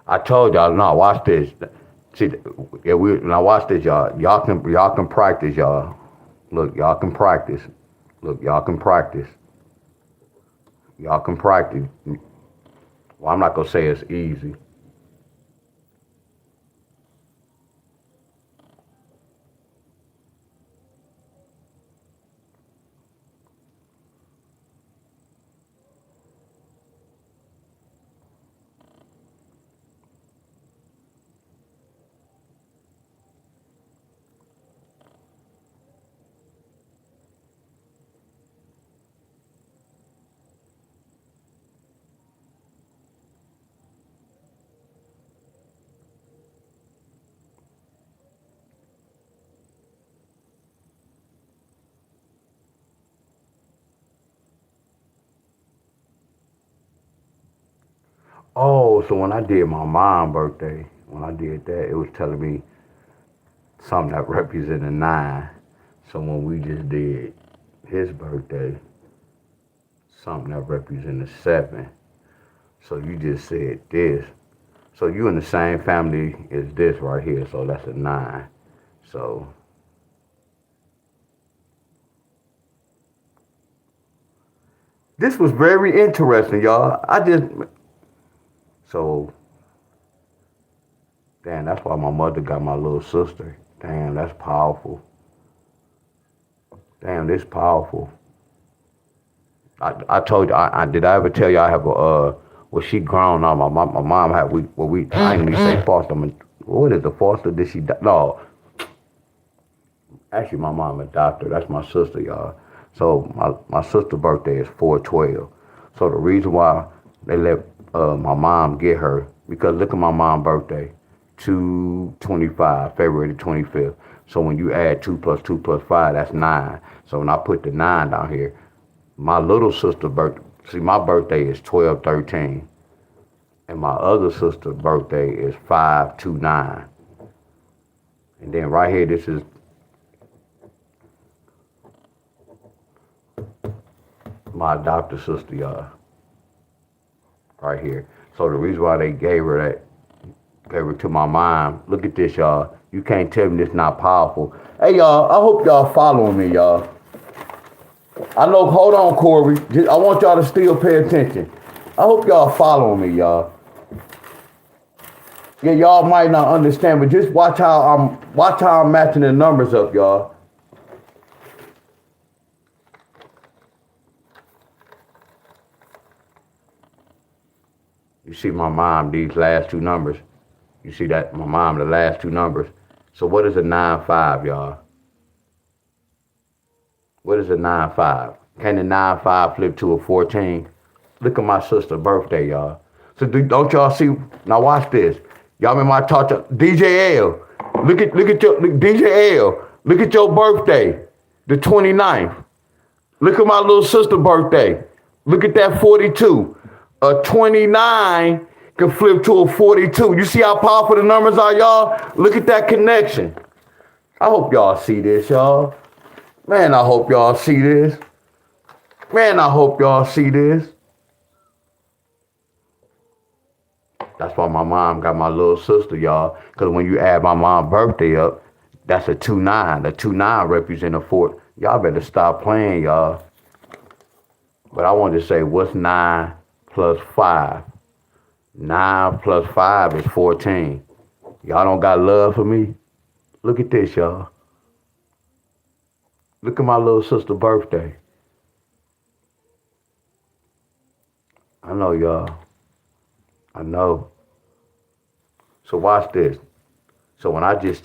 I told y'all, no, watch this. See, yeah, now watch this, y'all. Y'all can practice, y'all. Look, y'all can practice. Look, y'all can practice. Y'all can practice. Well, I'm not gonna say it's easy. Oh, so when I did my mom's birthday, when I did that, it was telling me something that represented a 9. So when we just did his birthday, something that represented a 7. So you just said this. So you in the same family as this right here. So that's a 9. So this was very interesting, y'all. So damn, that's why my mother got my little sister. Damn, that's powerful. Damn, this powerful. I told you, did I ever tell you I have a, well, she grown now. My mom had, I ain't even say foster. What is the foster? Did she, no. Actually, my mom adopted. That's my sister, y'all. So my sister's birthday is 4/12. So the reason why they let my mom get her, because look at my mom's birthday, 2/25, February the 25th. So when you add 2 plus 2 plus 5, that's 9. So when I put the 9 down here, my little sister's birthday, see, my birthday is 12/13. And my other sister's birthday is 5/29. And then right here, this is my adopted sister, y'all. Right here. So the reason why they gave her to my mom, look at this, y'all. You can't tell me this not powerful. Hey, y'all, I hope y'all following me, y'all. I know, hold on, Corey. I want y'all to still pay attention. I hope y'all following me, y'all. Yeah, y'all might not understand, but just watch how I'm matching the numbers up, y'all. You see my mom, these last 2 numbers. You see that, my mom, the last 2 numbers. So what is a 9-5, y'all? What is a 9-5? Can the 9-5 flip to a 14? Look at my sister's birthday, y'all. So don't y'all see? Now watch this. Y'all remember I talked to DJ L. Look at DJ L. Look at your birthday, the 29th. Look at my little sister's birthday. Look at that 42. A 29 can flip to a 42. You see how powerful the numbers are, y'all? Look at that connection. I hope y'all see this, y'all. Man, I hope y'all see this. Man, I hope y'all see this. That's why my mom got my little sister, y'all. Because when you add my mom's birthday up, that's a 2-9. The 2-9 represents a 4. Y'all better stop playing, y'all. But I wanted to say, what's 9 plus 5? 9 plus 5 is 14. Y'all don't got love for me? Look at this, y'all. Look at my little sister's birthday. I know, y'all. I know. So watch this. So when I did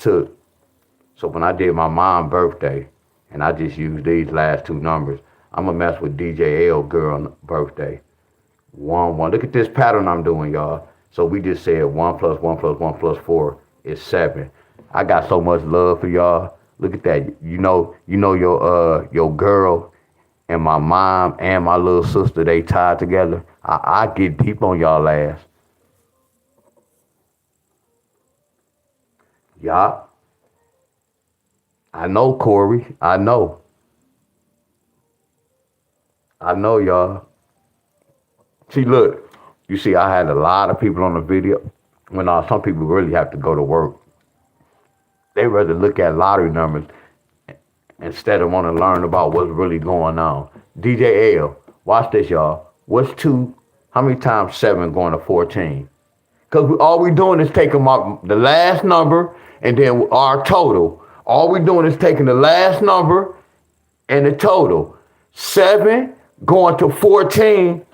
my mom's birthday, and I just used these last 2 numbers, I'm gonna mess with DJ L girl's birthday. 1. Look at this pattern I'm doing, y'all. So we just said 1 plus 1 plus 1 plus 4 is 7. I got so much love for y'all. Look at that. You know your girl and my mom and my little sister, they tied together. I get deep on y'all ass. Y'all. I know, Corey. I know, y'all. See, look. You see, I had a lot of people on the video. When some people really have to go to work. They rather look at lottery numbers instead of want to learn about what's really going on. DJ L, watch this, y'all. What's 2? How many times 7 going to 14? Because all we doing is taking the last number and then our total. All we doing is taking the last number and the total. 7 going to 14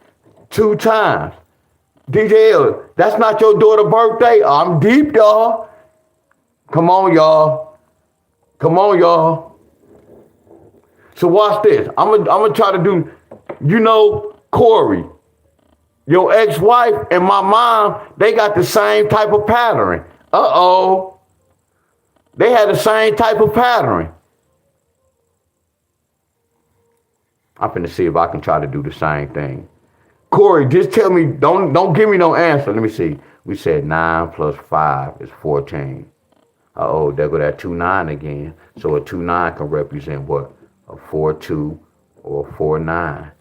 2 times. DJ L, that's not your daughter's birthday? I'm deep, y'all. Come on, y'all. Come on, y'all. So watch this. I'm gonna try to do, Corey, your ex-wife and my mom, they got the same type of pattern. Uh-oh. They had the same type of pattern. I'm finna see if I can try to do the same thing. Corey, just tell me, don't give me no answer. Let me see. We said 9 plus 5 is 14. Uh-oh, there go that 2-9 again. So a 2-9 can represent what? A 4-2 or a 4-9.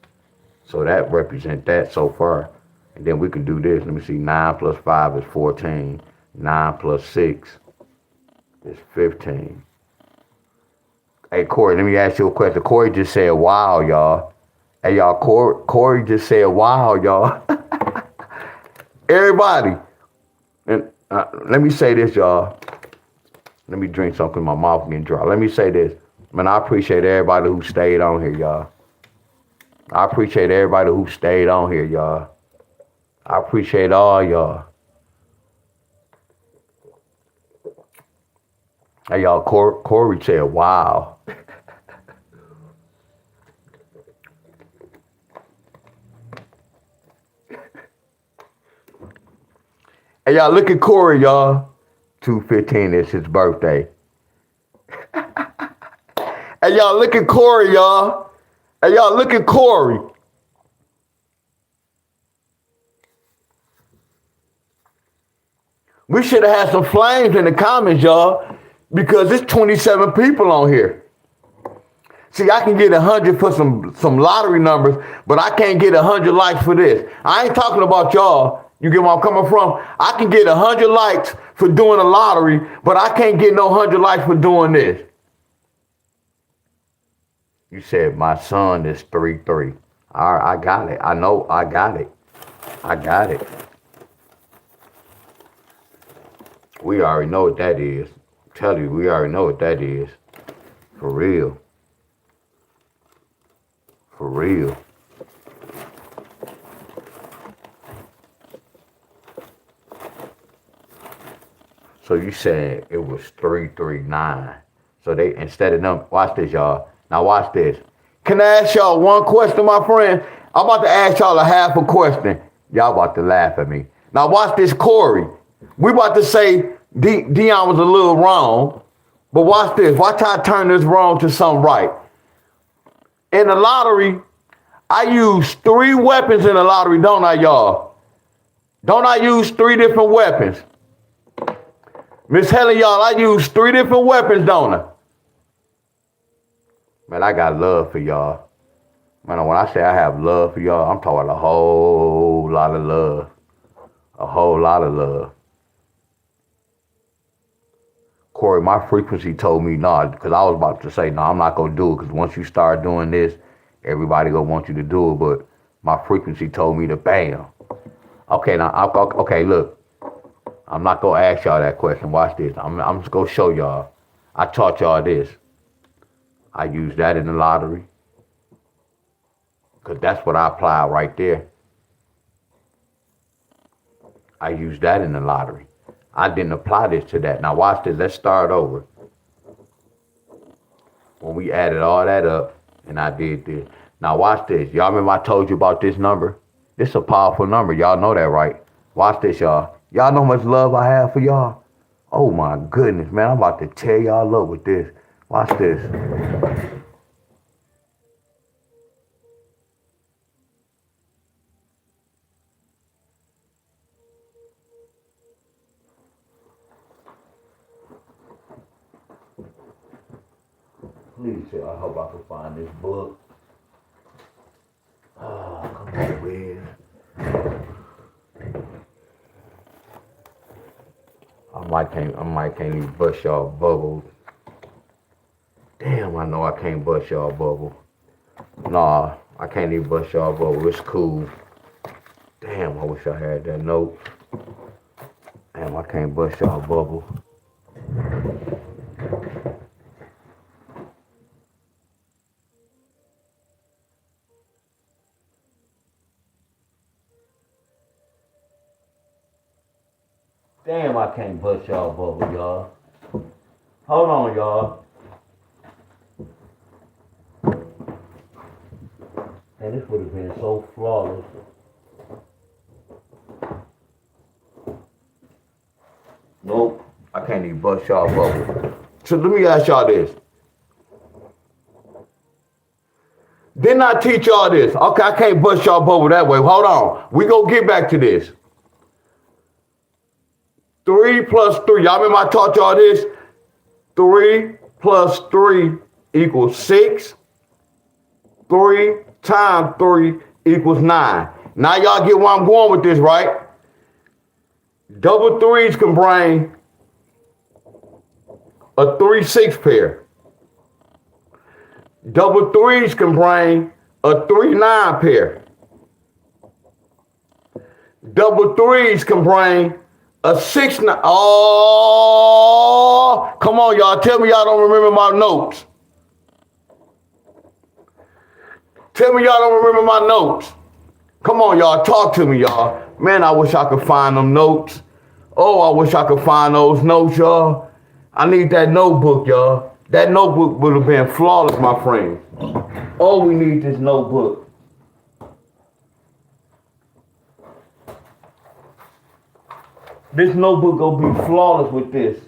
So that represents that so far. And then we can do this. Let me see. 9 plus 5 is 14. 9 plus 6 is 15. Hey, Corey, let me ask you a question. Corey just said, wow, y'all. Hey, y'all, Corey just said, wow, y'all. Everybody. And let me say this, y'all. Let me drink something. My mouth getting dry. Let me say this. Man, I appreciate everybody who stayed on here, y'all. I appreciate everybody who stayed on here, y'all. I appreciate all y'all. Hey, y'all, Corey said, wow. Hey, y'all, look at Corey, y'all. 2/15 is his birthday. Hey, y'all, look at Corey, y'all. Hey, y'all, look at Corey. We should have had some flames in the comments, y'all, because there's 27 people on here. See, I can get 100 for some lottery numbers, but I can't get 100 likes for this. I ain't talking about y'all. You get where I'm coming from? I can get 100 likes for doing a lottery, but I can't get no 100 likes for doing this. You said my son is 3'3". All right, I got it. I know, I got it. I got it. We already know what that is. Tell you, we already know what that is. For real. For real. So you said it was 339. So they, instead of them, watch this, y'all. Now watch this. Can I ask y'all one question, my friend? I'm about to ask y'all a half a question. Y'all about to laugh at me. Now watch this, Corey. We about to say Dion was a little wrong, but watch this. Watch how I turn this wrong to something right. In the lottery, I use 3 weapons in the lottery, don't I, y'all? Don't I use 3 different weapons? Miss Helen, y'all, I use 3 different weapons, don't I? Man, I got love for y'all. Man, when I say I have love for y'all, I'm talking a whole lot of love. A whole lot of love. Corey, my frequency told me no, because I was about to say, no, I'm not going to do it, because once you start doing this, everybody going to want you to do it, but my frequency told me to bam. Okay, now, okay, look. I'm not going to ask y'all that question. Watch this. I'm just going to show y'all. I taught y'all this. I use that in the lottery, because that's what I apply right there. I use that in the lottery. I didn't apply this to that. Now watch this. Let's start over. When we added all that up, and I did this. Now watch this. Y'all remember I told you about this number? This is a powerful number. Y'all know that, right? Watch this, y'all. Y'all know how much love I have for y'all? Oh my goodness, man. I'm about to tear y'all up with this. Watch this. Please, I hope I can find this book. Oh, come on, man. I might can't even bust y'all bubble. Damn, I know I can't bust y'all bubble. Nah, I can't even bust y'all bubble. It's cool. Damn, I wish I had that note. Damn, I can't bust y'all bubble. Damn, I can't bust y'all bubble, y'all. Hold on, y'all. Man, this would have been so flawless. Nope, I can't even bust y'all bubble. So let me ask y'all this. Didn't I teach y'all this? Okay, I can't bust y'all bubble that way. Hold on. We gonna get back to this. 3 plus 3. Y'all remember I taught y'all this? 3 plus 3 equals 6. 3 times 3 equals 9. Now y'all get where I'm going with this, right? Double threes can bring a 3-6 pair. Double threes can bring a 3-9 pair. Double threes can bring a 6-9. Oh, come on, y'all. Tell me y'all don't remember my notes. Tell me y'all don't remember my notes. Come on, y'all. Talk to me, y'all. Man, I wish I could find them notes. Oh, I wish I could find those notes, y'all. I need that notebook, y'all. That notebook would have been flawless, my friend. Oh, we need this notebook. This notebook gonna be flawless with this.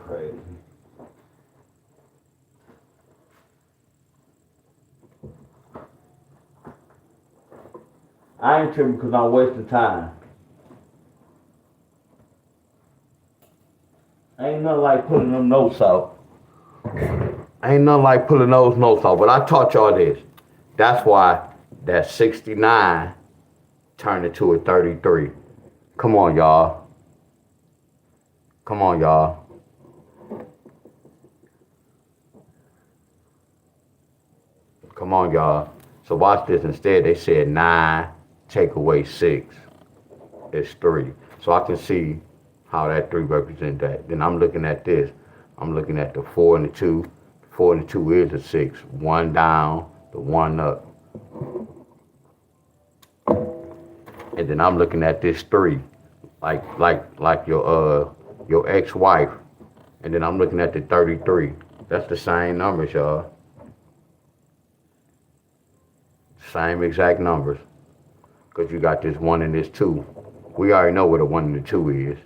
Crazy. I ain't tripping because I'm wasting time. Ain't nothing like pulling them notes out. Ain't nothing like pulling those notes out. But I taught y'all this. That's why that 69 turned into a 33. Come on, y'all. Come on, y'all. Come on, y'all. So watch this. Instead, they said 9, take away 6. It's 3. So I can see how that 3 represents that. Then I'm looking at this. I'm looking at the 4 and the 2. 4 and the 2 is a 6. 1 down, the 1 up. And then I'm looking at this 3, like your ex-wife. And then I'm looking at the 33. That's the same numbers, y'all. Same exact numbers. Because you got this 1 and this 2. We already know what a 1 and a 2 is.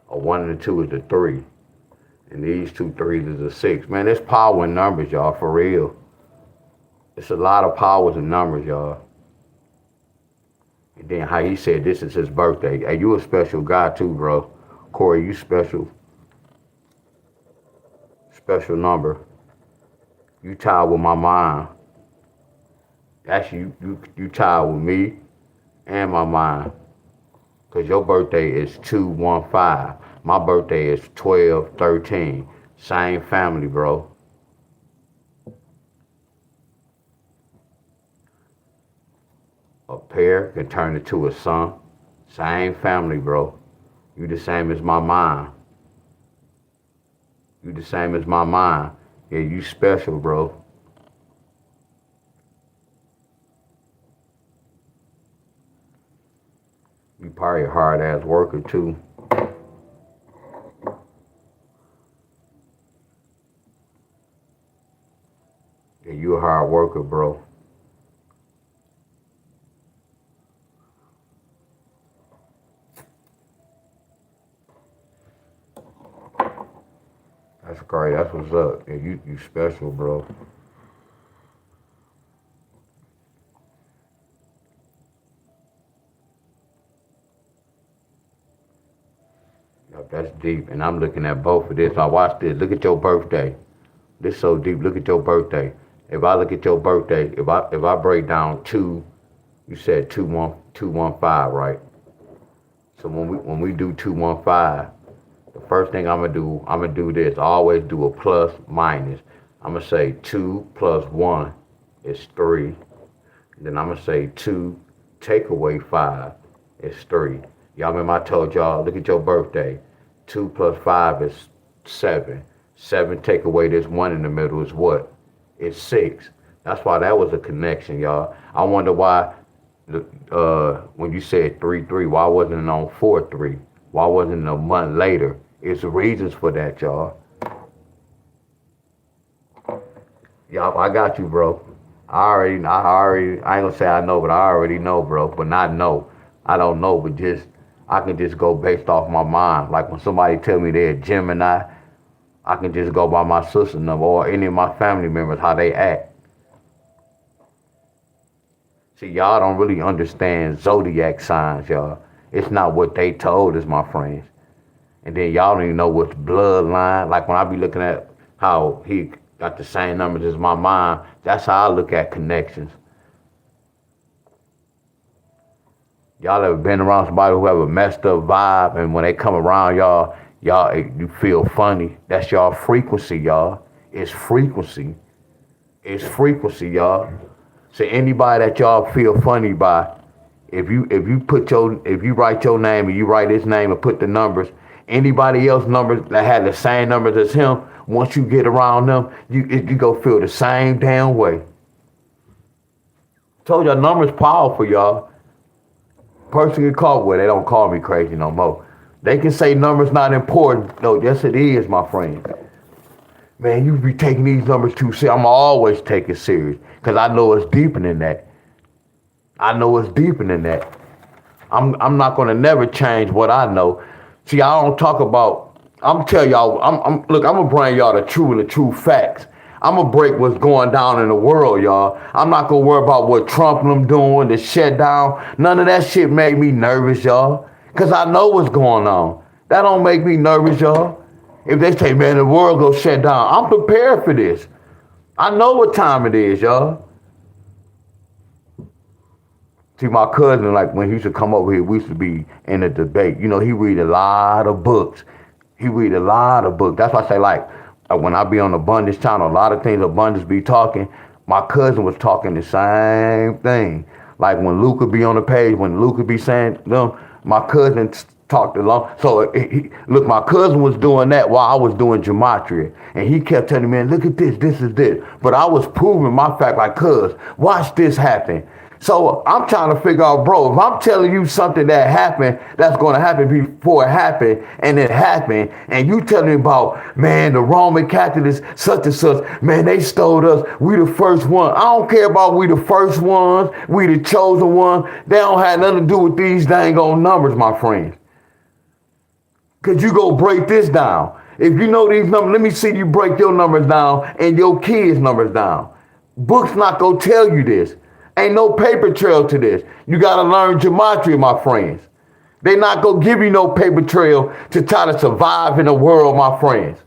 A 1 and a 2 is a 3. And these 2 3s is a 6. Man, there's power in numbers, y'all, for real. It's a lot of powers in numbers, y'all. And then how he said this is his birthday. Hey, you a special guy too, bro. Corey, you special. Special number. You tied with my mind. Actually, you tied with me and my mind. Because your birthday is 2-1-5. My birthday is 12-13. Same family, bro. A pair can turn into a son. Same family, bro. You the same as my mind. You the same as my mind. Yeah, you special, bro. You probably a hard-ass worker, too. Yeah, you a hard worker, bro. That's great. That's what's up. Yeah, you special, bro. Yep, that's deep. And I'm looking at both of this. Now watch this. Look at your birthday. This so deep. Look at your birthday. If I look at your birthday, if I break down 2, you said 2-1-5, right? So when we do 2-1-5, the first thing I'm gonna do this. I always do a plus minus. I'm gonna say 2 plus 1 is 3. Then I'm gonna say 2 take away 5 is 3. Y'all remember I told y'all, look at your birthday. 2 plus 5 is 7. 7 take away this 1 in the middle is what? It's 6. That's why that was a connection, y'all. I wonder why when you said 3-3, why wasn't it on 4-3? Why wasn't it a month later? It's reasons for that, y'all. Y'all, I got you, bro. I ain't gonna say I know, but I already know, bro. But not know. I don't know, but I can just go based off my mind. Like when somebody tell me they're a Gemini, I can just go by my sister number or any of my family members, how they act. See, y'all don't really understand zodiac signs, y'all. It's not what they told us, my friends. And then y'all don't even know what's bloodline. Like when I be looking at how he got the same numbers as my mom, that's how I look at connections. Y'all ever been around somebody who have a messed up vibe, and when they come around y'all, you feel funny? That's y'all frequency, y'all. It's frequency. It's frequency, y'all. So anybody that y'all feel funny by, if you write your name and you write his name and put the numbers, anybody else numbers that had the same numbers as him, once you get around them, you go feel the same damn way. Told y'all numbers powerful, y'all. Person get caught with, they don't call me crazy no more. They can say numbers not important. No, yes it is, my friend. Man, you be taking these numbers too serious. I'm always take it serious because I know it's deeper than that. I know it's deeper than that. I'm not gonna never change what I know. See, I don't talk about. I'm tell y'all. I'm gonna bring y'all the true facts. I'm gonna break what's going down in the world, y'all. I'm not gonna worry about what Trump and them doing, the shutdown. None of that shit made me nervous, y'all. Cause I know what's going on. That don't make me nervous, y'all. If they say, man, the world go shut down, I'm prepared for this. I know what time it is, y'all. See, my cousin, like when he used to come over here, we used to be in a debate. You know, he read a lot of books. That's why I say, like, when I be on Abundance channel, a lot of things Abundance be talking, my cousin was talking the same thing. Like when Luca be on the page, when Luca be saying them, my cousin talked along. So look, my cousin was doing that while I was doing gematria. And he kept telling me, man, look at this, this is this. But I was proving my fact like, cuz, watch this happen. So I'm trying to figure out, bro, if I'm telling you something that happened, that's going to happen before it happened, and it happened, and you telling me about, man, the Roman Catholics, such and such, man, they stole us. We the first one. I don't care about we the first ones, we the chosen one. They don't have nothing to do with these dang old numbers, my friends. Because you go break this down. If you know these numbers, let me see you break your numbers down and your kids' numbers down. Books not going to tell you this. Ain't no paper trail to this. You got to learn gematria, my friends. They not going to give you no paper trail to try to survive in the world, my friends.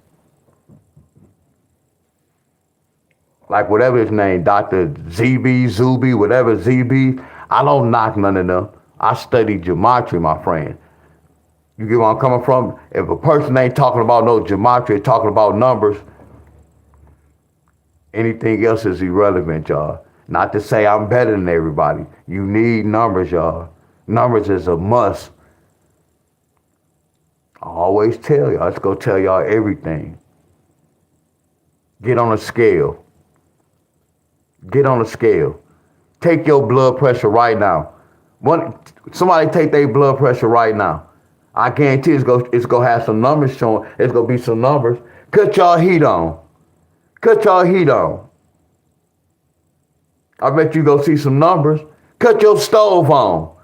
Like whatever his name, Dr. Zuby, whatever ZB, I don't knock none of them. I study gematria, my friend. You get where I'm coming from? If a person ain't talking about no gematria, talking about numbers, anything else is irrelevant, y'all. Not to say I'm better than everybody. You need numbers, y'all. Numbers is a must. I always tell y'all, let's go tell y'all everything. Get on a scale. Get on a scale. Take your blood pressure right now. Somebody take their blood pressure right now. I guarantee it's gonna have some numbers showing. It's gonna be some numbers. Cut y'all heat on. Cut y'all heat on. I bet you go see some numbers. Cut your stove on.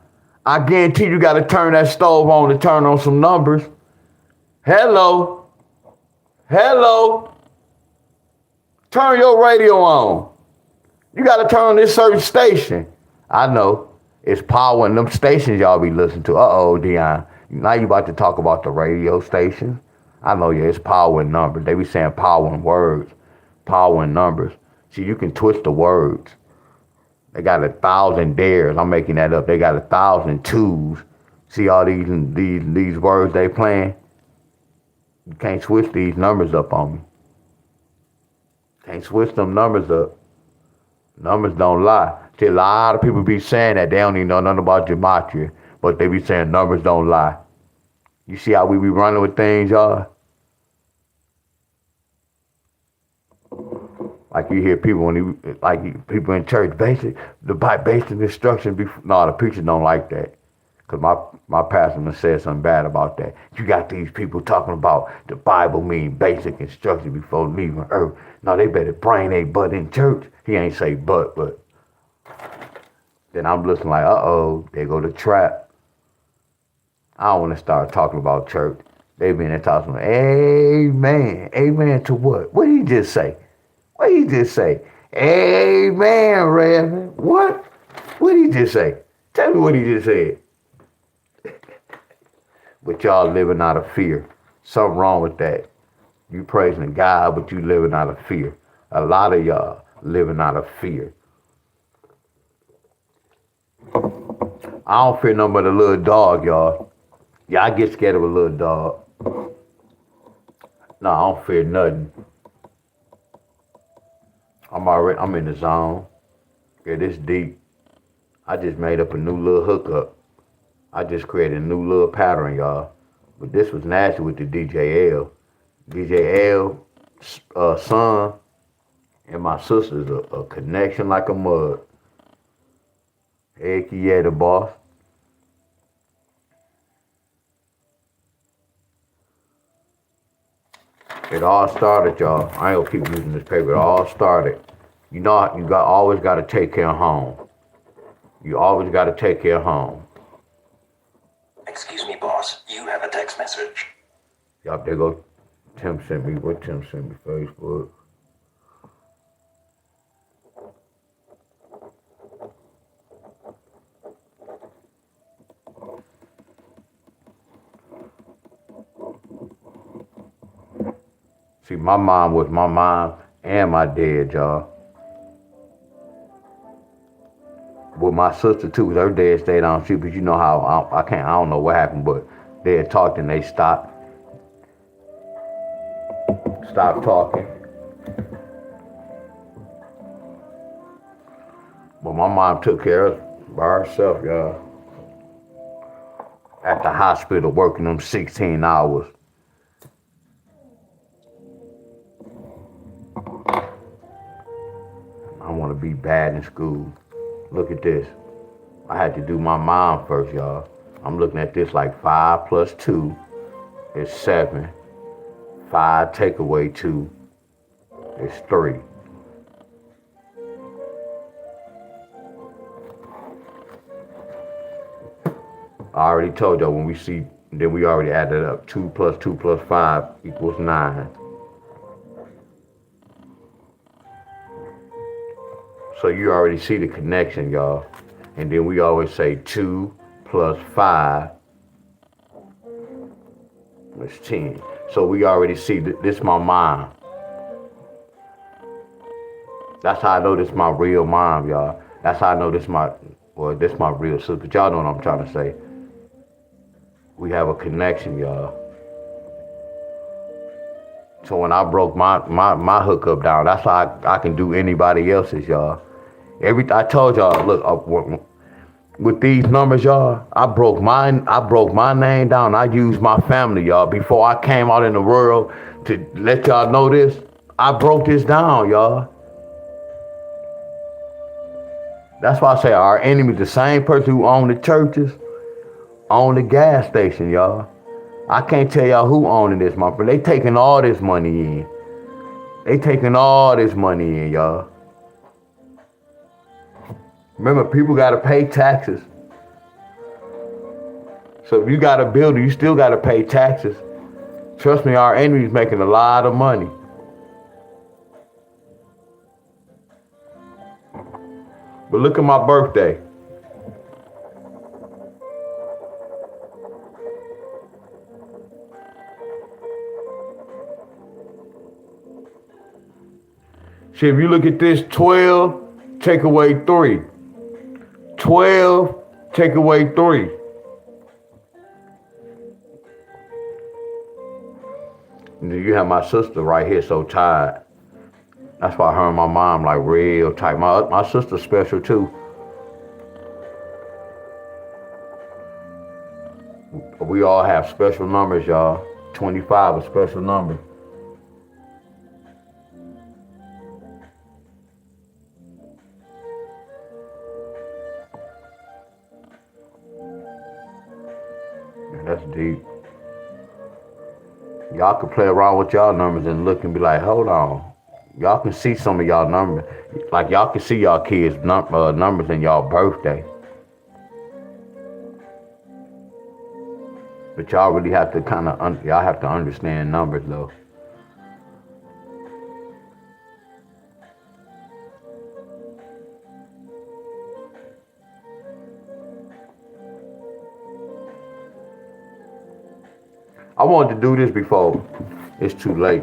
I guarantee you got to turn that stove on to turn on some numbers. Hello. Hello. Turn your radio on. You got to turn on this certain station. I know. It's power in them stations y'all be listening to. Uh-oh, Dion. Now you about to talk about the radio station. I know, yeah, it's power in numbers. They be saying power in words. Power in numbers. See, you can twist the words. They got 1,000 dares. I'm making that up. They got 1,000 twos. See all these words they playing? You can't switch these numbers up on me. Can't switch them numbers up. Numbers don't lie. See, a lot of people be saying that they don't even know nothing about gematria, but they be saying numbers don't lie. You see how we be running with things, y'all? Like you hear people people in church, basic instruction. No, the preachers don't like that. Because my pastor said something bad about that. You got these people talking about the Bible mean basic instruction before leaving earth. No, they better bring their butt in church. He ain't say but. Then I'm listening like, uh-oh, they go to trap. I don't want to start talking about church. They been there talking, amen. Amen to what? What did he just say? What did he just say? Amen, Reverend. What? What did he just say? Tell me what he just said. But y'all living out of fear. Something wrong with that. You praising God, but you living out of fear. A lot of y'all living out of fear. I don't fear nothing but a little dog, y'all. Yeah, I get scared of a little dog. No, I don't fear nothing. I'm in the zone. Yeah, this deep. I just made up a new little hookup. I just created a new little pattern, y'all. But this was nasty with the DJL. DJL, son, and my sister's a connection like a mug. Heck yeah, the boss. It all started, y'all. I ain't gonna keep using this paper. It all started. You know, always got to take care of home. You always got to take care of home. Excuse me, boss. You have a text message. Yup, there go. Tim sent me. What Tim sent me? Facebook. See, my mom was my mom and my dad, y'all. With my sister too, 'cause her dad stayed on shoot, but you know how I don't know what happened, but they had talked and they stopped talking. But my mom took care of us by herself, y'all. At the hospital working them 16 hours. I want to be bad in school. Look at this. I had to do my mom first, y'all. I'm looking at this like 5 plus 2 is 7. 5 take away 2 is 3. I already told y'all when we see, then we already added up. 2 plus 2 plus 5 equals 9. So you already see the connection, y'all. And then we always say 2 plus 5 is 10. So we already see this my mom. That's how I know this my real mom, y'all. That's how I know this my real sister. But y'all know what I'm trying to say. We have a connection, y'all. So when I broke my hookup down, that's how I can do anybody else's, y'all. I told y'all, look, with these numbers, y'all, I broke my name down. I used my family, y'all. Before I came out in the world to let y'all know this, I broke this down, y'all. That's why I say our enemy, the same person who owned the churches, owned the gas station, y'all. I can't tell y'all who owning this, my friend. They taking all this money in. They taking all this money in, y'all. Remember, people got to pay taxes. So if you got a building, you still got to pay taxes. Trust me, our enemy's making a lot of money. But look at my birthday. See, if you look at this, 12, take away 3. 12, take away 3. And then you have my sister right here so tired. That's why her and my mom like real tight. My sister's special too. We all have special numbers, y'all. 25 is a special number. That's deep. Y'all can play around with y'all numbers and look and be like, hold on. Y'all can see some of y'all numbers. Like y'all can see y'all kids' numbers in y'all birthday. But y'all really have to y'all have to understand numbers though. I wanted to do this before it's too late.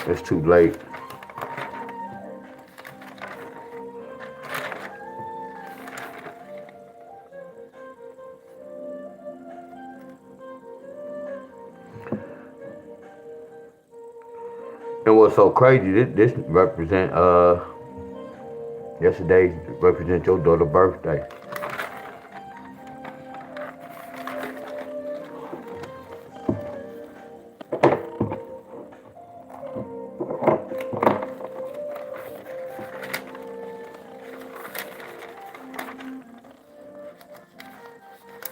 It's too late. And what's so crazy, this represent yesterday represent your daughter's birthday.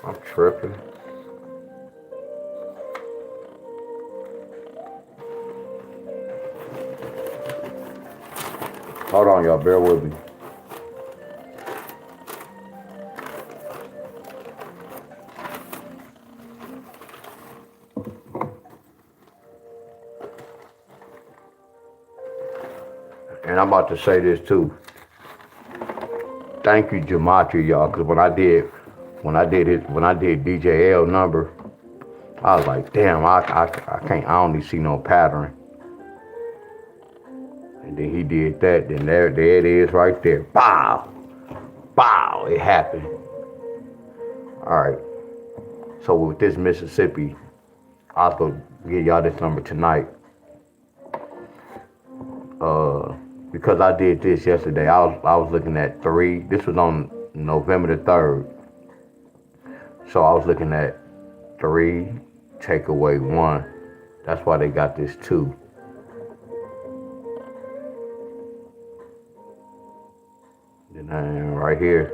I'm tripping. Hold on, y'all, bear with me. And I'm about to say this too. Thank you, Gematria, y'all, because when I did DJ L number, I was like, damn, I can't, I only see no pattern. And then he did that, then there it is right there. Bow! Bow! It happened. Alright. So with this Mississippi, I was gonna give y'all this number tonight. Because I did this yesterday, I was looking at 3. This was on November the 3rd. So I was looking at 3, take away 1. That's why they got this 2. Then right here.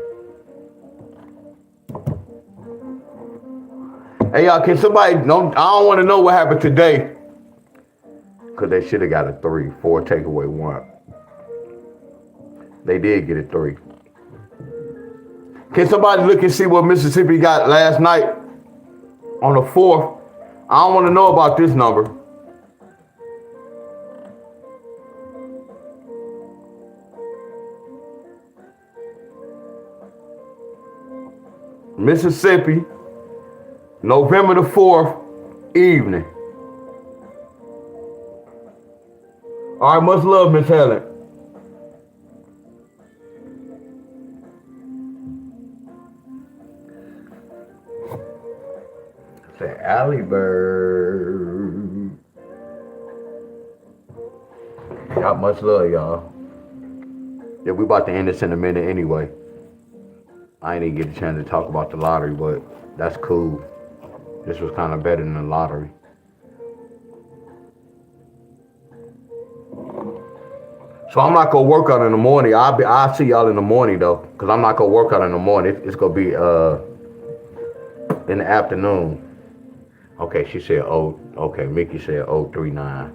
Hey y'all, can somebody know? I don't want to know what happened today. Cause they should have got a 3, 4, take away 1. They did get a 3. Can somebody look and see what Mississippi got last night on the 4th? I don't want to know about this number. Mississippi, November the 4th, evening. All right, much love, Miss Helen. Say Alley Bird. Y'all, much love, y'all. Yeah, we about to end this in a minute anyway. I ain't even get a chance to talk about the lottery, but that's cool. This was kind of better than the lottery. So I'm not gonna work on it in the morning. I'll see y'all in the morning though, cause I'm not gonna work on it in the morning. It's gonna be in the afternoon. Okay, she said okay, Mickey said 039.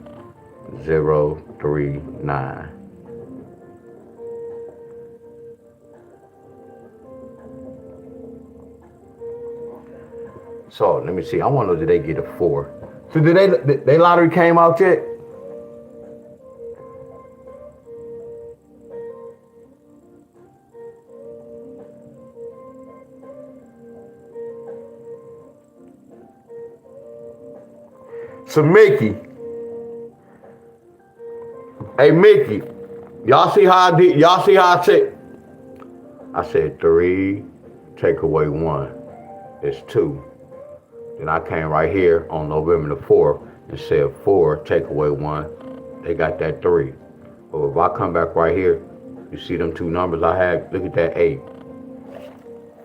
So let me see. I want to know, did they get a 4? So did they lottery came out yet? So Mickey, hey Mickey, y'all see how I did? Y'all see how I said? I said 3, take away 1. It's 2. Then I came right here on November the 4th and said 4, take away 1. They got that 3. But if I come back right here, you see them 2 numbers I had? Look at that 8.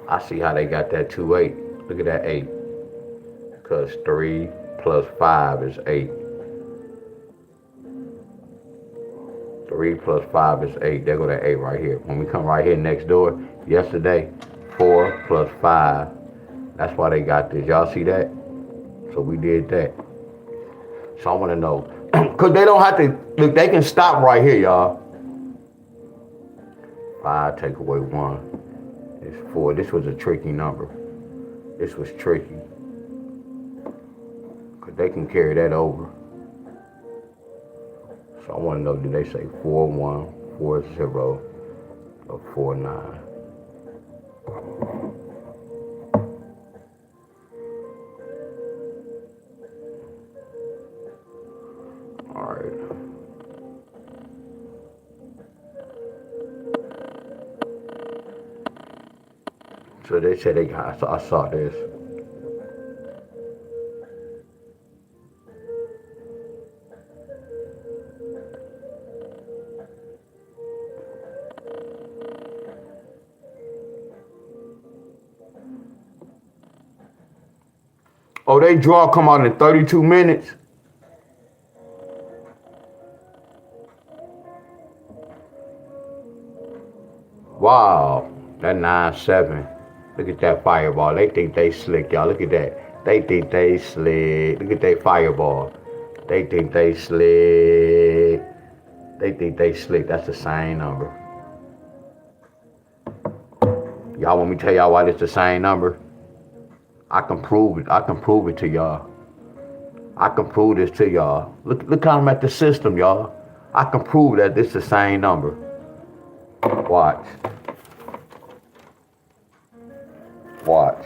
I see how they got that 2, 8. Look at that 8. Because 3 plus 5 is 8. 3 plus 5 is 8. There go that 8 right here. When we come right here next door, yesterday, 4 plus 5. That's why they got this. Y'all see that? So we did that. So I want to know. Because they don't have to, look, they can stop right here, y'all. 5 take away 1 is 4. This was a tricky number. This was tricky. Because they can carry that over. So I want to know, did they say 4140 or 49? So they said they got. I saw this. Oh, they draw come out in 32 minutes. Wow, that 9-7. Look at that fireball. They think they slick, y'all. Look at that. They think they slick. Look at that fireball. They think they slick. They think they slick. That's the same number. Y'all want me to tell y'all why it's the same number? I can prove it. I can prove it to y'all. I can prove this to y'all. Look how I'm at the system, y'all. I can prove that this is the same number. Watch. Watch.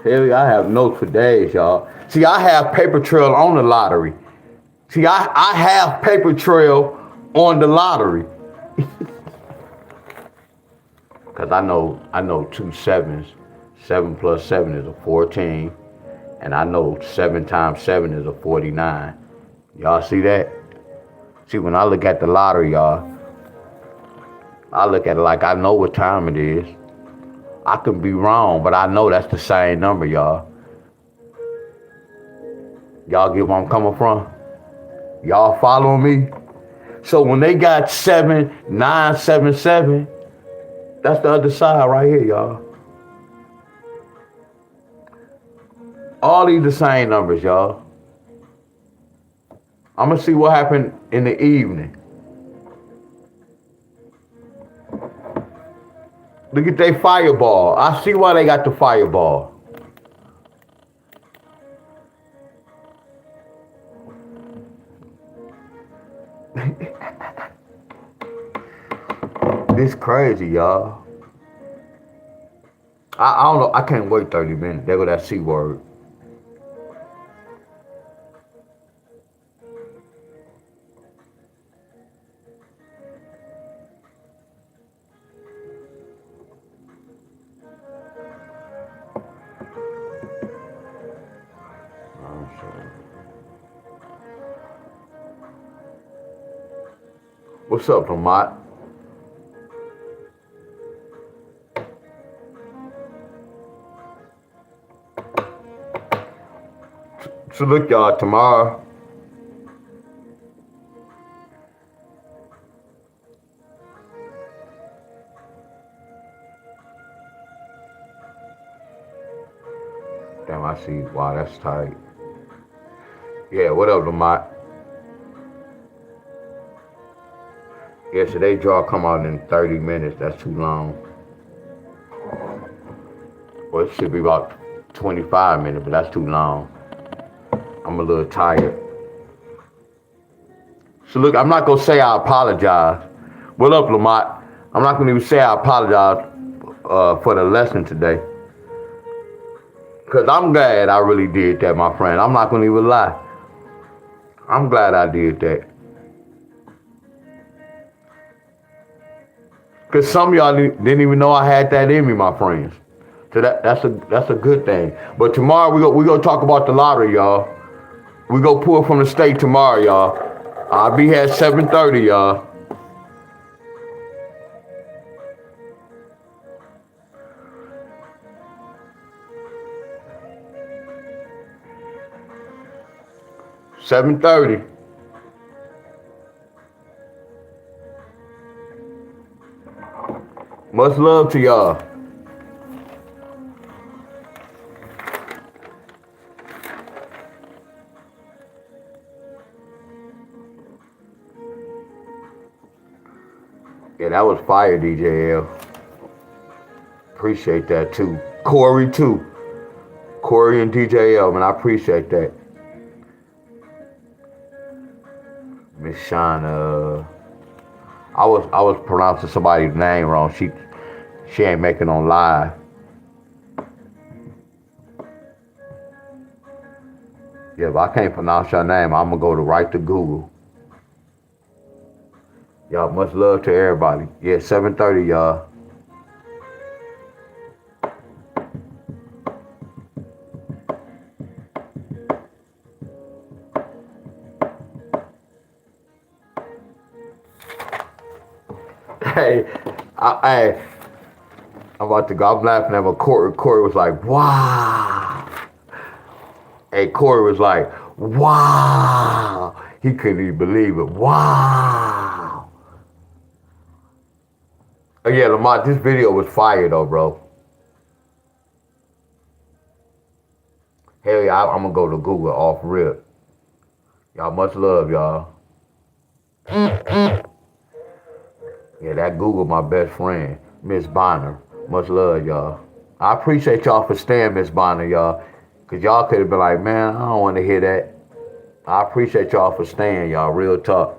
Hell yeah, I have notes for days, y'all. See, I have paper trail on the lottery. See, I have paper trail on the lottery. Cause I know 2 sevens. 7 plus 7 is a 14. And I know 7 times 7 is a 49. Y'all see that? See, when I look at the lottery, y'all, I look at it like I know what time it is. I could be wrong, but I know that's the same number, y'all. Y'all get where I'm coming from? Y'all following me? So when they got 7977, that's the other side right here, y'all. All these the same numbers, y'all. I'm gonna see what happened in the evening. Look at their fireball. I see why they got the fireball. This crazy, y'all. I don't know. I can't wait 30 minutes. There go that C word. What's up, Lamont? So look, y'all, tomorrow, damn, I see. Wow, that's tight. Yeah, what up, Lamont? Yeah, so they draw come out in 30 minutes. That's too long. Well, it should be about 25 minutes, but that's too long. I'm a little tired. So look, I'm not gonna say I apologize. What up, Lamont? I'm not gonna even say I apologize for the lesson today. Cause I'm glad I really did that, my friend. I'm not gonna even lie. I'm glad I did that. Cause some of y'all didn't even know I had that in me, my friends. So that's a good thing. But tomorrow we gonna talk about the lottery, y'all. We go pull from the state tomorrow, y'all. I'll be here at 7:30, y'all. $7:30. Much love to y'all. Yeah, that was fire, DJL. Appreciate that too. Corey too. Corey and DJL, man, I appreciate that. Miss Shauna. I was pronouncing somebody's name wrong. She ain't making on live. Yeah, if I can't pronounce your name, I'm gonna go right to Google. Y'all, much love to everybody. Yeah, 7:30, y'all. Hey, I'm about to go. I'm laughing at what Corey. Corey was like, wow. Hey, Corey was like, wow. He couldn't even believe it. Wow. Oh, yeah, Lamont, this video was fire, though, bro. Hell yeah, I'm going to go to Google off rip. Y'all, much love, y'all. Yeah, that Google my best friend, Miss Bonner. Much love, y'all. I appreciate y'all for staying, Miss Bonner, y'all. Because y'all could have been like, man, I don't want to hear that. I appreciate y'all for staying, y'all. Real talk.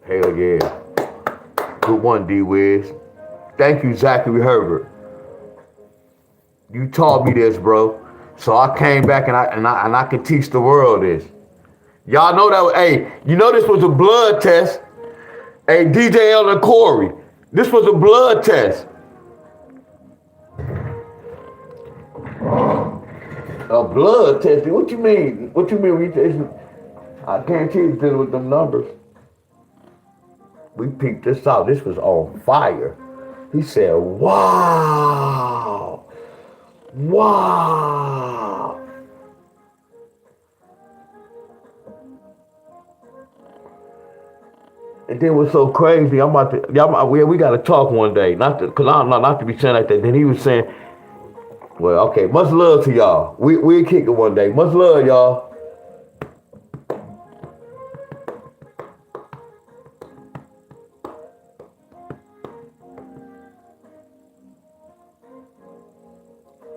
Hell yeah. Good one, D-Wiz. Thank you, Zachary Herbert. You taught me this, bro. So I came back and I could teach the world this. Y'all know that, hey, you know this was a blood test. Hey, DJ Elder Corey, this was a blood test. A blood test? What you mean? What you mean when you test? I guarantee you dealing with them numbers. We peeped this out. This was on fire. He said, wow. Wow. And then what's so crazy, we got to talk one day. Not to be saying like that. Then he was saying, well, okay, much love to y'all. We'll kick it one day. Much love, y'all.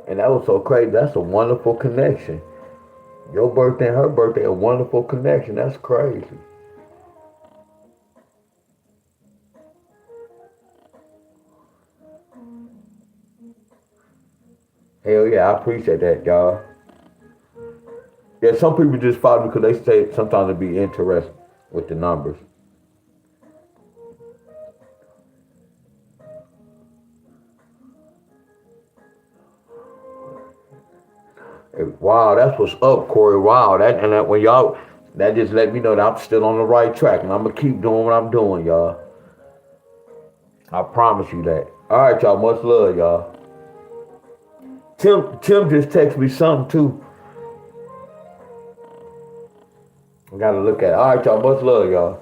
And that was so crazy. That's a wonderful connection. Your birthday and her birthday, a wonderful connection. That's crazy. Hell yeah, I appreciate that, y'all. Yeah, some people just follow me because they say sometimes it'd be interesting with the numbers. Hey, wow, that's what's up, Corey. Wow, that when y'all, that just let me know that I'm still on the right track, and I'm gonna keep doing what I'm doing, y'all. I promise you that. All right, y'all. Much love, y'all. Tim just texted me something too. I gotta look at it. All right, y'all. Much love, y'all.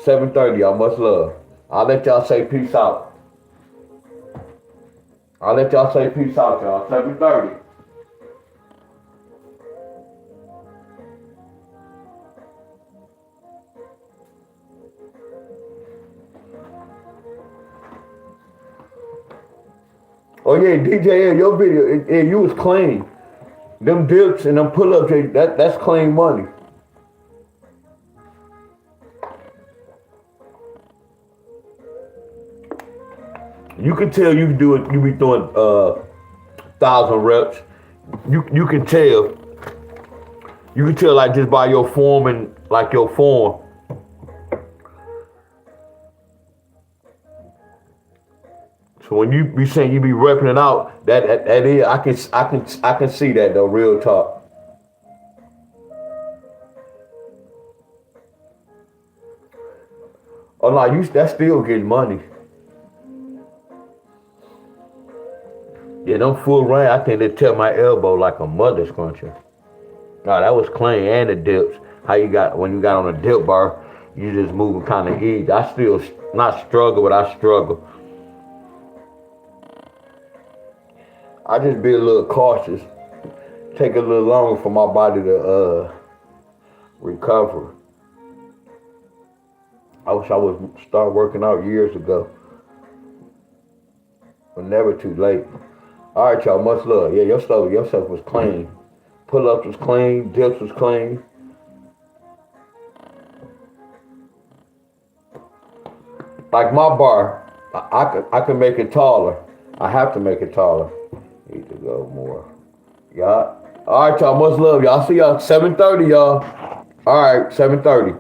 7:30, y'all. Much love. I'll let y'all say peace out. Y'all. 7:30. Oh yeah, DJ, your video, you was clean. Them dips and them pull-ups, that's clean money. You can tell you do it. You be doing 1,000 reps. You can tell. You can tell like just by your form and like your form. So when you be saying you be repping it out, that is I can see that though. Real talk. Oh no, that's still getting money. Yeah, them full range, I think they tell my elbow like a mother scruncher. No, that was clean, and the dips. How you got, when you got on a dip bar, you just moving kind of easy. I still not struggle, but I struggle. I just be a little cautious. Take a little longer for my body to recover. I wish I would start working out years ago. But never too late. All right, y'all, much love. Yeah, your stuff was clean. Pull-ups was clean, dips was clean. like my bar, I can make it taller. I have to make it taller. Need to go more. Yeah. All right, y'all. Much love, y'all. See y'all 7:30, y'all. All right, 7:30.